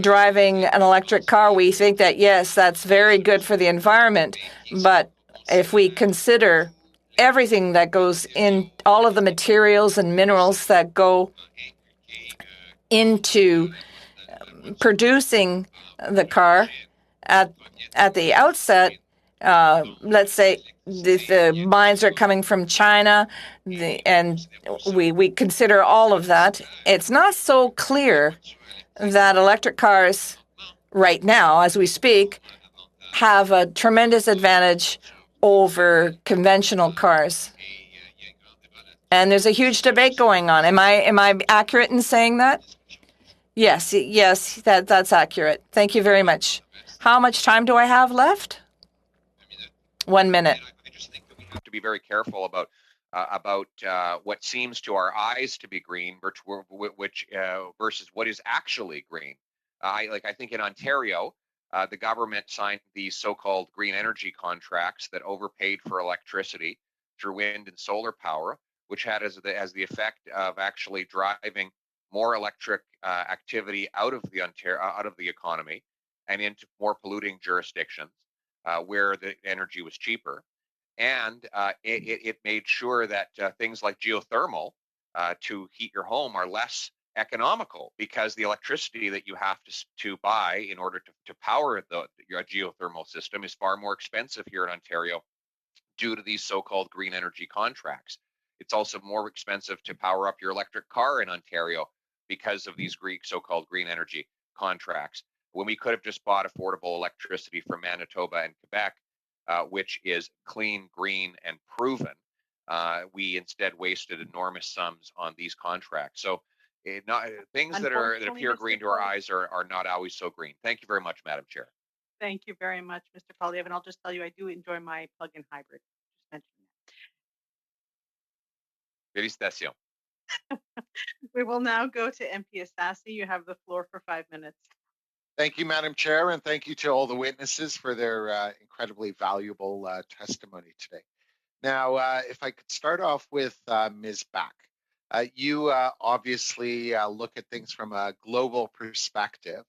Speaker 2: driving an electric car, we think that, yes, that's very good for the environment. But if we consider everything that goes in, all of the materials and minerals that go into producing the car at the outset, let's say the mines are coming from China, and we consider all of that, it's not so clear that electric cars right now, as we speak, have a tremendous advantage over conventional cars. And there's a huge debate going on. Am I accurate in saying that? Yes, that's accurate. Thank you very much. How much time do I have left? 1 minute.
Speaker 17: I just think that we have to be very careful about what seems to our eyes to be green, which versus what is actually green. I think in Ontario, the government signed these so-called green energy contracts that overpaid for electricity through wind and solar power, which had as the effect of actually driving more electric activity out of the economy and into more polluting jurisdictions where the energy was cheaper. And it made sure that things like geothermal to heat your home are less economical because the electricity that you have to buy in order to power your geothermal system is far more expensive here in Ontario due to these so-called green energy contracts. It's also more expensive to power up your electric car in Ontario because of these so-called green energy contracts, when we could have just bought affordable electricity from Manitoba and Quebec, which is clean, green, and proven. We instead wasted enormous sums on these contracts. So things that appear green to our eyes are not always so green. Thank you very much, Madam Chair.
Speaker 1: Thank you very much, Mr. Polyev. And I'll just tell you, I do enjoy my plug-in hybrid. Just mentioning
Speaker 17: Félicitations.
Speaker 1: We will now go to MP Assassi. You have the floor for 5 minutes.
Speaker 13: Thank you, Madam Chair, and thank you to all the witnesses for their incredibly valuable testimony today. Now, if I could start off with Ms. Back. You obviously look at things from a global perspective,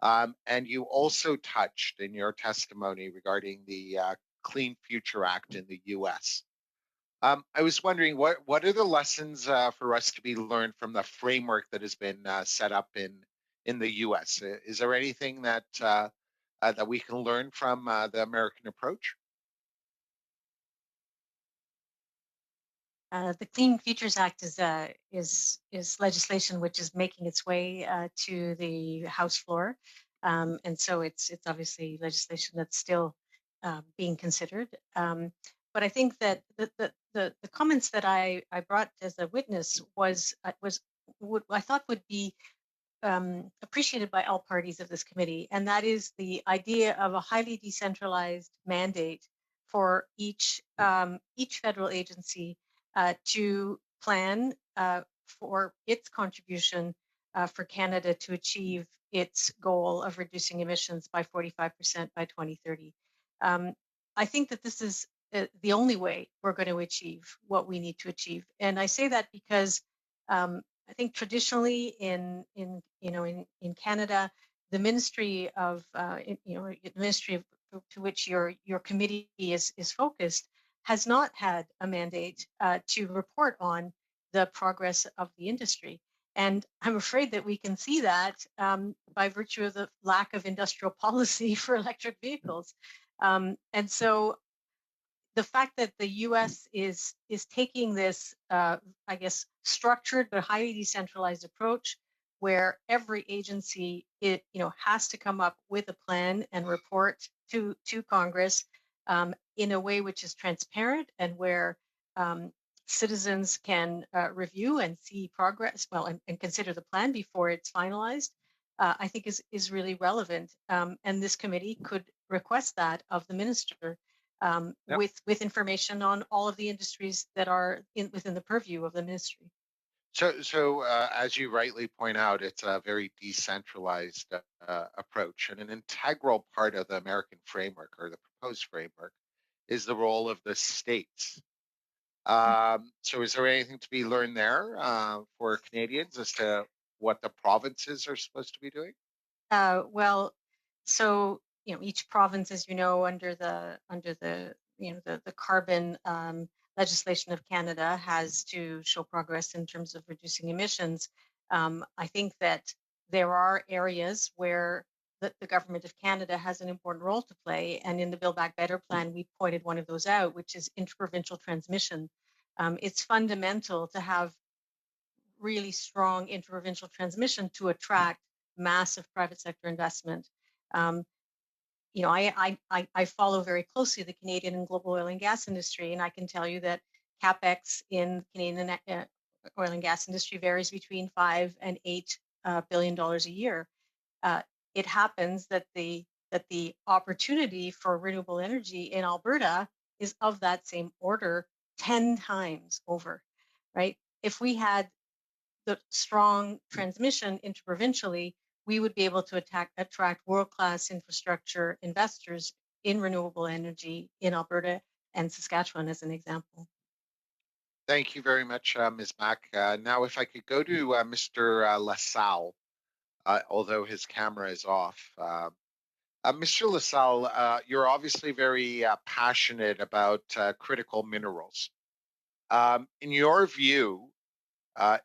Speaker 13: and you also touched in your testimony regarding the Clean Future Act in the U.S. I was wondering, what are the lessons for us to be learned from the framework that has been set up in the U.S.? Is there anything that that we can learn from the American approach?
Speaker 3: The Clean Futures Act is legislation which is making its way to the House floor, and so it's obviously legislation that's still being considered. But I think that the comments that I brought as a witness was what I thought would be appreciated by all parties of this committee, and that is the idea of a highly decentralized mandate for each federal agency to plan for its contribution for Canada to achieve its goal of reducing emissions by 45% by 2030. I think that this is the only way we're going to achieve what we need to achieve, and I say that because I think traditionally in Canada, the ministry of the ministry to which your committee is focused has not had a mandate to report on the progress of the industry. And I'm afraid that we can see that by virtue of the lack of industrial policy for electric vehicles. And so the fact that the U.S. is taking this, I guess, structured but highly decentralized approach, where every agency has to come up with a plan and report to Congress in a way which is transparent and where citizens can review and see progress, and consider the plan before it's finalized, I think is really relevant. And this committee could request that of the minister. Yep. with information on all of the industries that are within the purview of the ministry.
Speaker 13: So as you rightly point out, it's a very decentralized approach, and an integral part of the American framework, or the proposed framework, is the role of the states. So is there anything to be learned there for Canadians as to what the provinces are supposed to be doing?
Speaker 3: Well, so each province, as you know, under the the carbon legislation of Canada, has to show progress in terms of reducing emissions. I think that there are areas where the government of Canada has an important role to play, and in the Build Back Better plan, we pointed one of those out, which is interprovincial transmission. It's fundamental to have really strong interprovincial transmission to attract massive private sector investment. I follow very closely the Canadian and global oil and gas industry, and I can tell you that capex in Canadian oil and gas industry varies between $5 and $8 billion a year. It happens that the opportunity for renewable energy in Alberta is of that same order, 10 times over, right? If we had the strong transmission interprovincially, we would be able to attract world-class infrastructure investors in renewable energy in Alberta and Saskatchewan, as an example.
Speaker 13: Thank you very much, Ms. Mack. Now, if I could go to Mr. LaSalle, although his camera is off. Mr. LaSalle, you're obviously very passionate about critical minerals. In your view,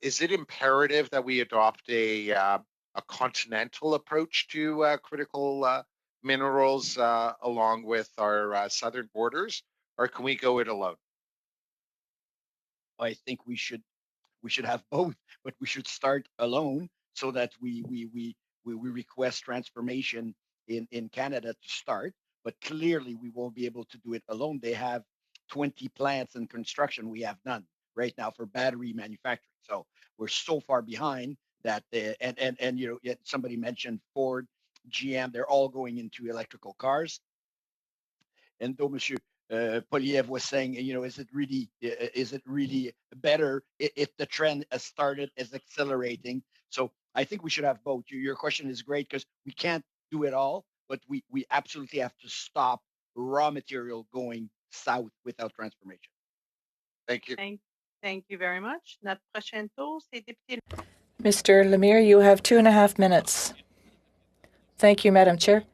Speaker 13: is it imperative that we adopt a continental approach to critical minerals along with our southern borders, or can we go it alone?
Speaker 9: I think we should have both, but we should start alone so that we request transformation in Canada to start. But clearly, we won't be able to do it alone. They have 20 plants in construction. We have none right now for battery manufacturing. So we're so far behind that. And somebody mentioned Ford, GM. They're all going into electrical cars. And though Monsieur Poliev was saying, is it really better if the trend has started, is accelerating? So I think we should have both. Your question is great because we can't do it all, but we absolutely have to stop raw material going south without transformation.
Speaker 13: Thank you.
Speaker 1: Thank you very much. Notre prochain tour, c'est député.
Speaker 2: Mr. Lemire, you have 2.5 minutes. Thank you, Madam Chair.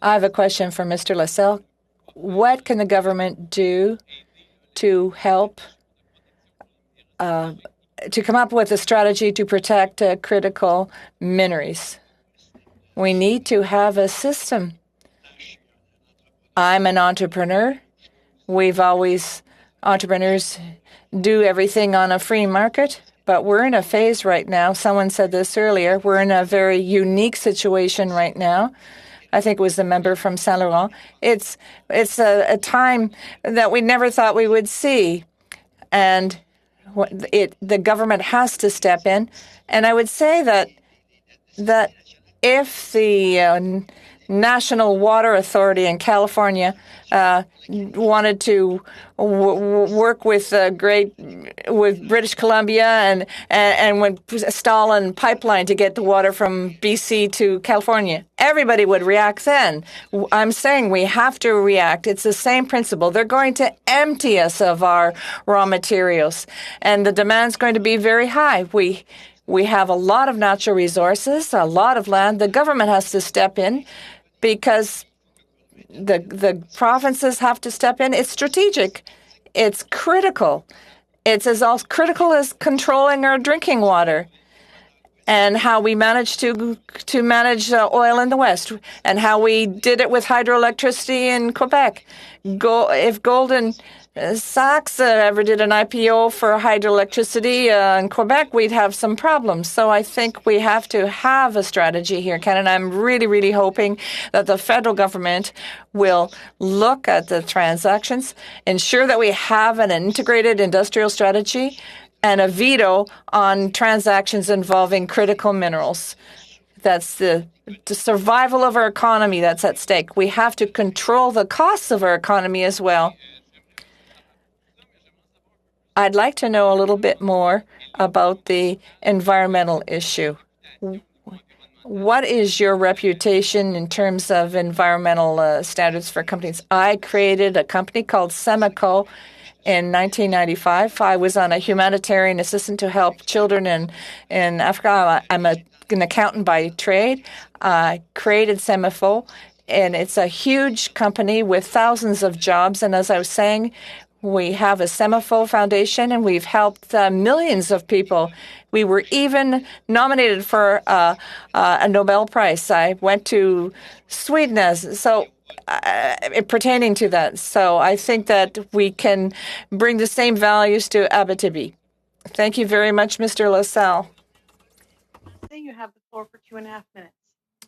Speaker 2: I have a question for Mr. LaSalle. What can the government do to help to come up with a strategy to protect critical minerals? We need to have a system. I'm an entrepreneur. Entrepreneurs do everything on a free market, but we're in a phase right now. Someone said this earlier. We're in a very unique situation right now. I think it was the member from Saint Laurent. It's a time that we never thought we would see, and the government has to step in. And I would say that if the National Water Authority in California wanted to work with British Columbia and would install a pipeline to get the water from BC to California, everybody would react then. I'm saying we have to react. It's the same principle. They're going to empty us of our raw materials, and the demand's going to be very high. We have a lot of natural resources, a lot of land. The government has to step in because the provinces have to step in. It's strategic. It's critical. It's as critical as controlling our drinking water. and how we managed to manage oil in the West, and how we did it with hydroelectricity in Quebec. If Golden Sachs ever did an IPO for hydroelectricity in Quebec, we'd have some problems. So I think we have to have a strategy here, Ken, and I'm really, really hoping that the federal government will look at the transactions, ensure that we have an integrated industrial strategy, and a veto on transactions involving critical minerals. That's the survival of our economy that's at stake. We have to control the costs of our economy as well. I'd like to know a little bit more about the environmental issue. What is your reputation in terms of environmental standards for companies? I created a company called Semico in 1995. I was on a humanitarian assistant to help children in Africa. I'm an accountant by trade. I created Semifo, and it's a huge company with thousands of jobs. And as I was saying, we have a Semifo Foundation, and we've helped millions of people. We were even nominated for a Nobel Prize. I went to Sweden pertaining to that. So I think that we can bring the same values to Abitibi. Thank you very much, Mr. LaSalle.
Speaker 1: You have the floor for 2.5 minutes.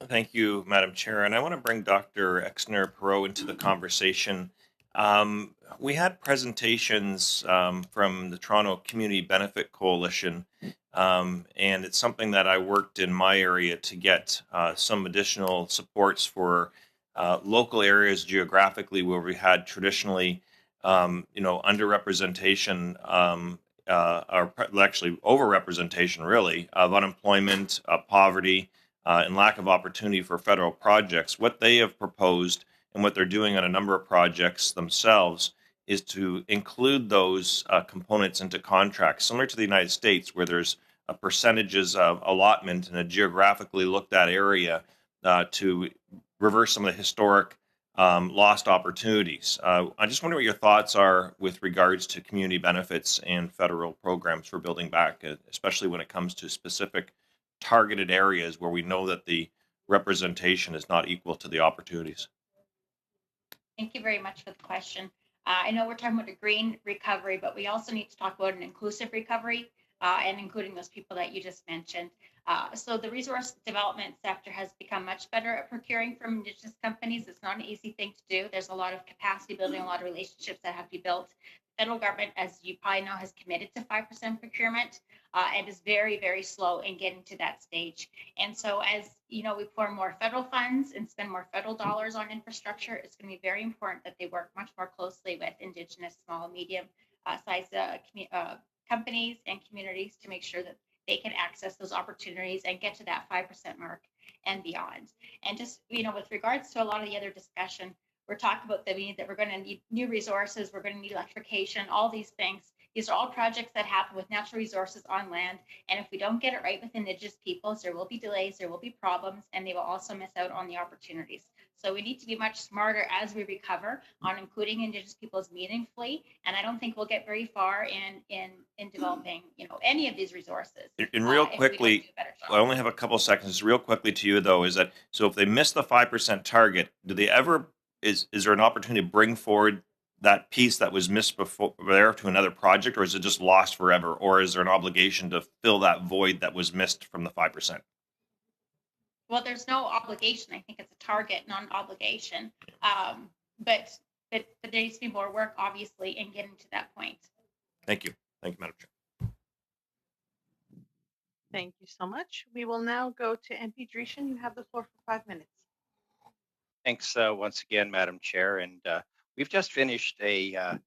Speaker 11: Thank you, Madam Chair. And I want to bring Dr. Exner-Perot into the conversation. We had presentations from the Toronto Community Benefit Coalition, and it's something that I worked in my area to get some additional supports for local areas geographically where we had traditionally, underrepresentation, or actually overrepresentation, really, of unemployment, poverty, and lack of opportunity for federal projects. What they have proposed and what they're doing on a number of projects themselves is to include those components into contracts, similar to the United States, where there's a percentages of allotment in a geographically looked at area to reverse some of the historic lost opportunities. I just wonder what your thoughts are with regards to community benefits and federal programs for building back, especially when it comes to specific targeted areas where we know that the representation is not equal to the opportunities.
Speaker 7: Thank you very much for the question. I know we're talking about a green recovery, but we also need to talk about an inclusive recovery and including those people that you just mentioned. So the resource development sector has become much better at procuring from Indigenous companies. It's not an easy thing to do. There's a lot of capacity building, a lot of relationships that have to be built. The federal government, as you probably know, has committed to 5% procurement and is very, very slow in getting to that stage. And so as we pour more federal funds and spend more federal dollars on infrastructure, it's going to be very important that they work much more closely with Indigenous small and medium sized companies and communities to make sure that they can access those opportunities and get to that 5% mark and beyond. And just, with regards to a lot of the other discussion, we're talking about the need that we're going to need new resources, we're going to need electrification, all these things. These are all projects that happen with natural resources on land. And if we don't get it right with Indigenous peoples, there will be delays, there will be problems, and they will also miss out on the opportunities. So we need to be much smarter as we recover on including Indigenous peoples meaningfully. And I don't think we'll get very far in developing, any of these resources.
Speaker 11: And real quickly, I only have a couple seconds. Real quickly to you though, is that so if they miss the 5% target, do they ever is there an opportunity to bring forward that piece that was missed before there to another project, or is it just lost forever, or is there an obligation to fill that void that was missed from the 5%?
Speaker 7: Well, there's no obligation. I think it's a target, not an obligation. But there needs to be more work, obviously, in getting to that point.
Speaker 11: Thank you. Thank you, Madam Chair.
Speaker 1: Thank you so much. We will now go to MP Dreeshen. You have the floor for 5 minutes.
Speaker 8: Thanks once again, Madam Chair. And we've just finished a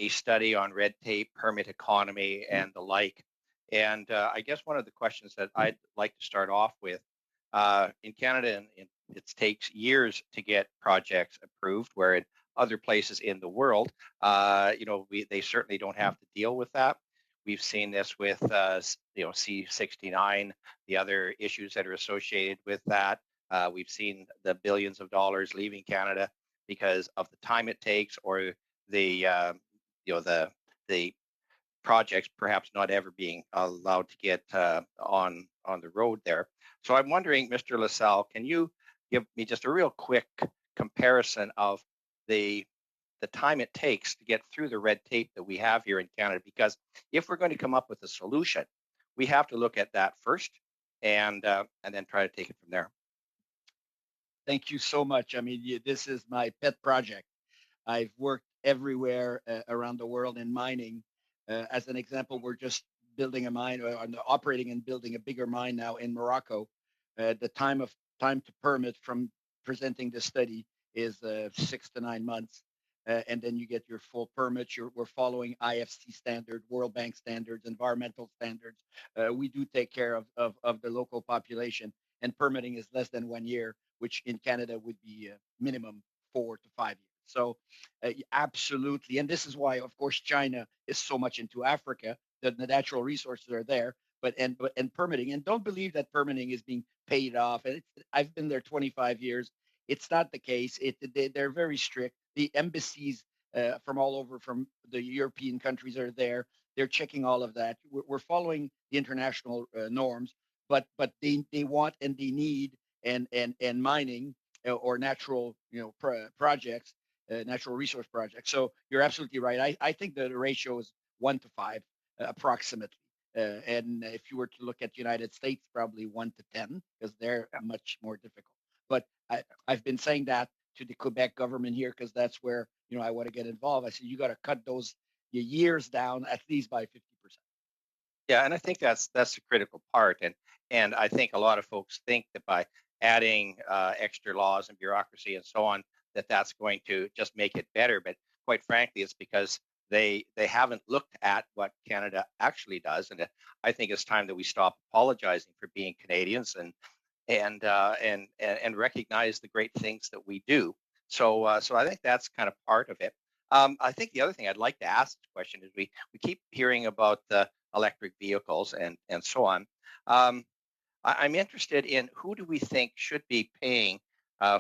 Speaker 8: study on red tape, permit economy, and the like. And I guess one of the questions that I'd like to start off with, in Canada, it takes years to get projects approved, where in other places in the world, they certainly don't have to deal with that. We've seen this with, C-69, the other issues that are associated with that. We've seen the billions of dollars leaving Canada because of the time it takes, or the projects perhaps not ever being allowed to get on on the road there. So I'm wondering, Mr. LaSalle, can you give me just a real quick comparison of the time it takes to get through the red tape that we have here in Canada? Because if we're going to come up with a solution, we have to look at that first and then try to take it from there.
Speaker 9: Thank you so much. I mean, this is my pet project. I've worked everywhere around the world in mining. As an example, we're just building a mine, operating and building a bigger mine now in Morocco. The time to permit from presenting the study is 6 to 9 months. And then you get your full permits. We're following IFC standard, World Bank standards, environmental standards. We do take care of the local population, and permitting is less than 1 year, which in Canada would be minimum 4 to 5 years. So absolutely. And this is why, of course, China is so much into Africa. The natural resources are there, but permitting. And don't believe that permitting is being paid off. And I've been there 25 years. It's not the case. They're very strict. The embassies from all over, from the European countries are there. They're checking all of that. We're following the international norms, but they want and they need and mining or natural projects, natural resource projects. So you're absolutely right. I think the ratio is 1 to 5 approximately. And if you were to look at the United States, probably 1 to 10, because they're much more difficult. But I've been saying that to the Quebec government here, because that's where I want to get involved. I said you got to cut those years down at least by 50%.
Speaker 8: Yeah, and I think that's the critical part, and I think a lot of folks think that by adding extra laws and bureaucracy and so on, that's going to just make it better. But quite frankly, it's because they haven't looked at what Canada actually does, and I think it's time that we stop apologizing for being Canadians and recognize the great things that we do. So I think that's kind of part of it. I think the other thing I'd like to ask this question is we keep hearing about the electric vehicles and so on. I'm interested in who do we think should be paying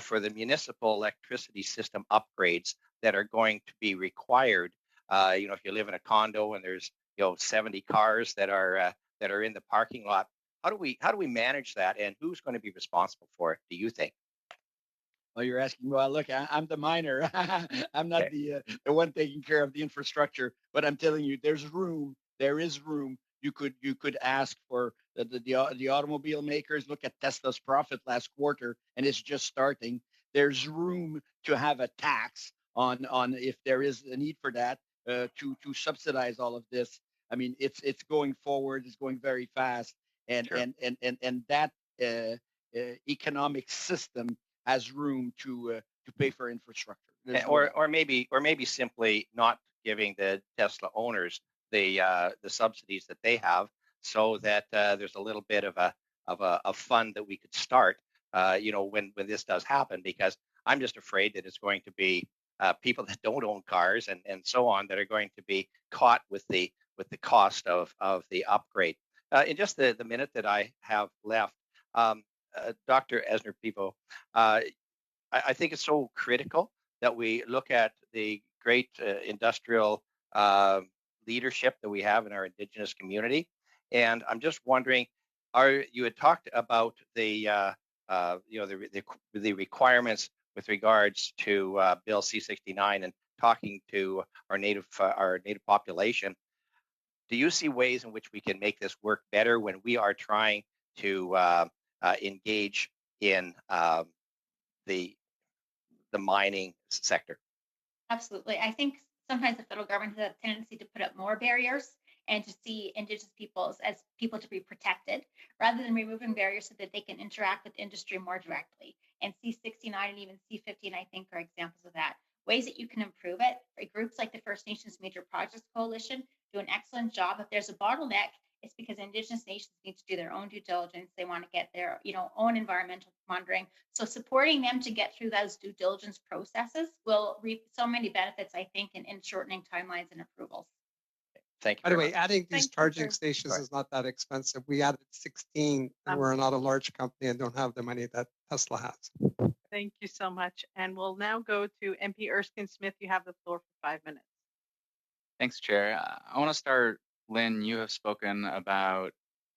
Speaker 8: for the municipal electricity system upgrades that are going to be required. If you live in a condo and there's 70 cars that are in the parking lot, how do we manage that, and who's going to be responsible for it, do you think?
Speaker 9: Well, you're asking. Well, look, I'm the miner. I'm not the one taking care of the infrastructure. But I'm telling you, there's room. There is room. You could ask for the automobile makers. Look at Tesla's profit last quarter, and it's just starting. There's room to have a tax on if there is a need for that to subsidize all of this. I mean, it's going forward. It's going very fast, and
Speaker 8: Sure.
Speaker 9: and that economic system has room to pay for infrastructure.
Speaker 8: Or maybe simply not giving the Tesla owners the subsidies that they have, so that there's a little bit of a fund that we could start, when this does happen, because I'm just afraid that it's going to be people that don't own cars and so on that are going to be caught with the cost of the upgrade. In just the minute that I have left, Dr. Esner-Pivo, I think it's so critical that we look at the great industrial leadership that we have in our Indigenous community. And I'm just wondering, you had talked about the requirements with regards to Bill C-69 and talking to our native population. Do you see ways in which we can make this work better when we are trying to engage in the mining sector?
Speaker 7: Absolutely. I think sometimes the federal government has a tendency to put up more barriers and to see Indigenous peoples as people to be protected rather than removing barriers so that they can interact with industry more directly. And C-69 and even C-15, I think, are examples of that. Ways that you can improve it. Groups like the First Nations Major Projects Coalition do an excellent job. If there's a bottleneck, it's because Indigenous nations need to do their own due diligence. They want to get their, own environmental monitoring. So supporting them to get through those due diligence processes will reap so many benefits, I think, in shortening timelines and approvals.
Speaker 8: Thank you.
Speaker 14: By the way, adding these
Speaker 1: Thank you,
Speaker 14: charging
Speaker 1: sir.
Speaker 14: stations is not that expensive. We added 16, and we're not a large company and don't have the money that Tesla has.
Speaker 1: Thank you so much. And we'll now go to MP Erskine Smith. You have the floor for 5 minutes.
Speaker 18: Thanks, Chair. I want to start, Lynn, you have spoken about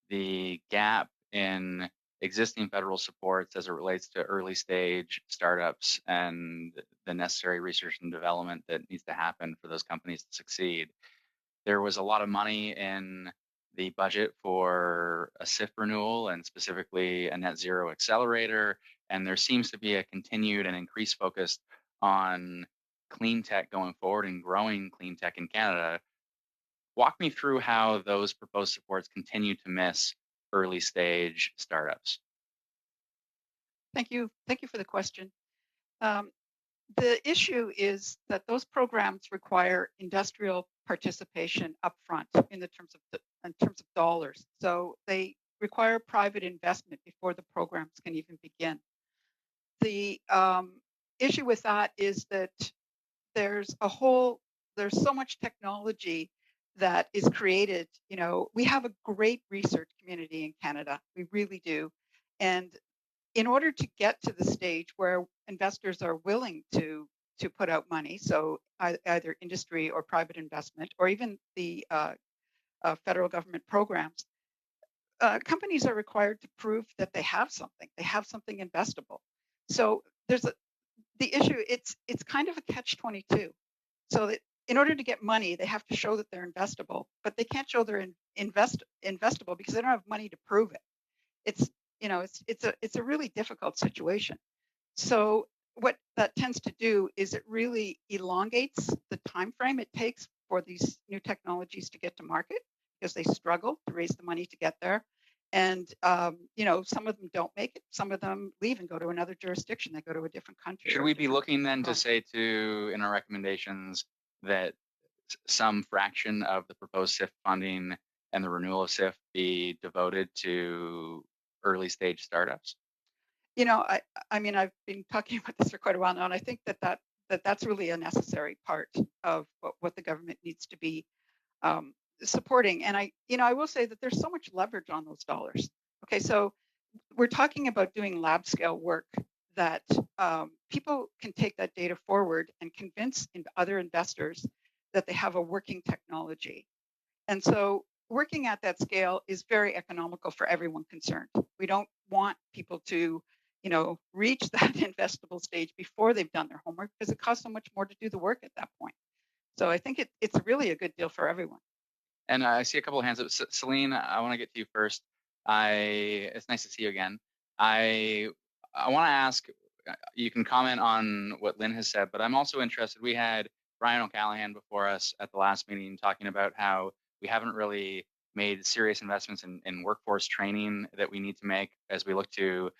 Speaker 18: the gap in existing federal supports as it relates to early stage startups and the necessary research and development that needs to happen for those companies to succeed. There was a lot of money in the budget for a SIF renewal and specifically a net zero accelerator. And there seems to be a continued and increased focus on clean tech going forward and growing clean tech in Canada. Walk me through how those proposed supports continue to miss early stage startups.
Speaker 6: Thank you. Thank you for the question. The issue is that those programs require industrial participation upfront in terms of dollars. So they require private investment before the programs can even begin. The issue with that is that there's so much technology that is created. We have a great research community in Canada. We really do. And in order to get to the stage where investors are willing to put out money, so either industry or private investment, or even the federal government programs, companies are required to prove that they have something investable. So there's the issue. It's kind of a catch-22. So that in order to get money, they have to show that they're investable, but they can't show they're investable because they don't have money to prove it. It's a really difficult situation. So what that tends to do is it really elongates the time frame it takes for these new technologies to get to market because they struggle to raise the money to get there. And some of them don't make it. Some of them leave and go to another jurisdiction. They go to a different country.
Speaker 18: Should we be looking then to say in our recommendations that some fraction of the proposed SIF funding and the renewal of SIF be devoted to early stage startups?
Speaker 6: I mean, I've been talking about this for quite a while now, and I think that's really a necessary part of what the government needs to be supporting. And I will say that there's so much leverage on those dollars. Okay, so we're talking about doing lab scale work that people can take that data forward and convince other investors that they have a working technology. And so working at that scale is very economical for everyone concerned. We don't want people to, reach that investable stage before they've done their homework because it costs so much more to do the work at that point. So I think it's really a good deal for everyone.
Speaker 18: And I see a couple of hands up. Celine, I want to get to you first. It's nice to see you again. I want to ask, you can comment on what Lynn has said, but I'm also interested. We had Brian O'Callaghan before us at the last meeting talking about how we haven't really made serious investments in workforce training that we need to make as we look to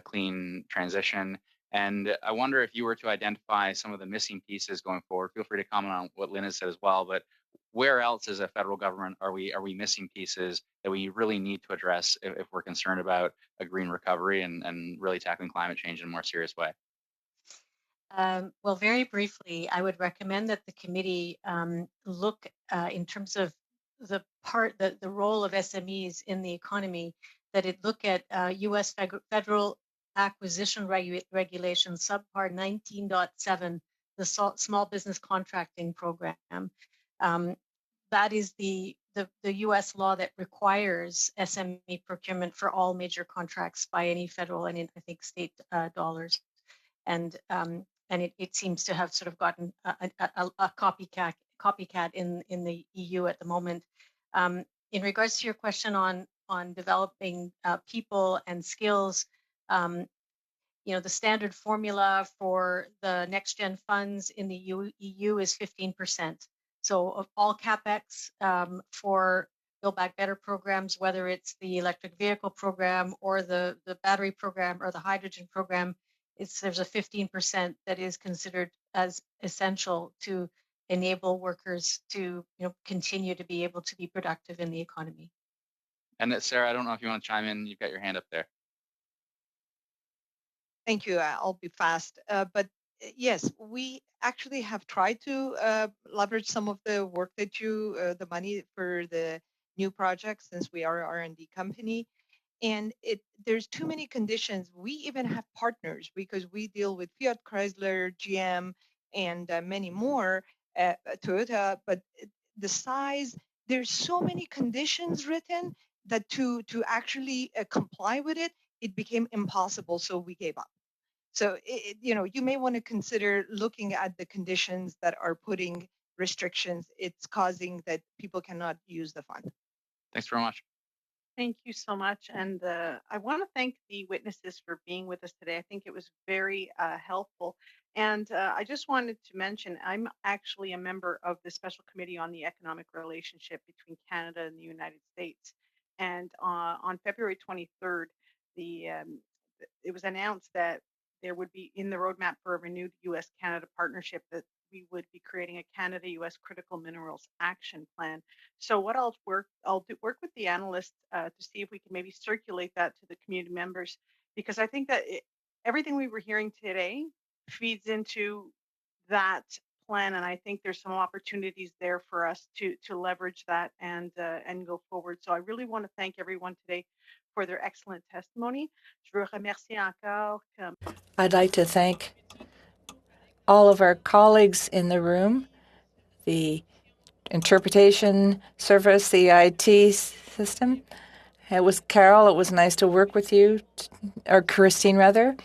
Speaker 18: clean transition. And I wonder if you were to identify some of the missing pieces going forward. Feel free to comment on what Lynn has said as well. But where else as a federal government are we missing pieces that we really need to address if we're concerned about a green recovery and really tackling climate change in a more serious way?
Speaker 3: Well, very briefly, I would recommend that the committee look in terms of the role of SMEs in the economy, that it look at U.S. federal acquisition regulation, subpart 19.7, the small business contracting program. That is the U.S. law that requires SME procurement for all major contracts by any federal and I think state dollars. And it seems to have sort of gotten a copycat in the EU at the moment. In regards to your question on developing people and skills, the standard formula for the next gen funds in the EU is 15%. So of all capex for Build Back Better programs, whether it's the electric vehicle program or the battery program or the hydrogen program, there's a 15% that is considered as essential to enable workers to continue to be able to be productive in the economy.
Speaker 18: And Sarah, I don't know if you want to chime in. You've got your hand up there.
Speaker 5: Thank you. I'll be fast. But yes, we actually have tried to leverage some of the work that the money for the new projects, since we are an R&D company. And there's too many conditions. We even have partners because we deal with Fiat Chrysler, GM, and many more, Toyota. But the size, there's so many conditions written that to actually comply with it, it became impossible. So we gave up. So you may want to consider looking at the conditions that are putting restrictions. It's causing that people cannot use the fund.
Speaker 18: Thanks very much.
Speaker 1: Thank you so much. And I want to thank the witnesses for being with us today. I think it was very helpful. And I just wanted to mention, I'm actually a member of the Special Committee on the Economic Relationship between Canada and the United States. And on February 23rd, it was announced that there would be in the roadmap for a renewed U.S.-Canada partnership that we would be creating a Canada-U.S. Critical Minerals Action Plan. So what I'll work with the analysts to see if we can maybe circulate that to the community members, because I think that everything we were hearing today feeds into that plan, and I think there's some opportunities there for us to leverage that and go forward. So I really want to thank everyone today for their excellent testimony. Je veux remercier encore.
Speaker 2: I'd like to thank all of our colleagues in the room, the interpretation service, the IT system. It was Carol. It was nice to work with you, or Christine rather.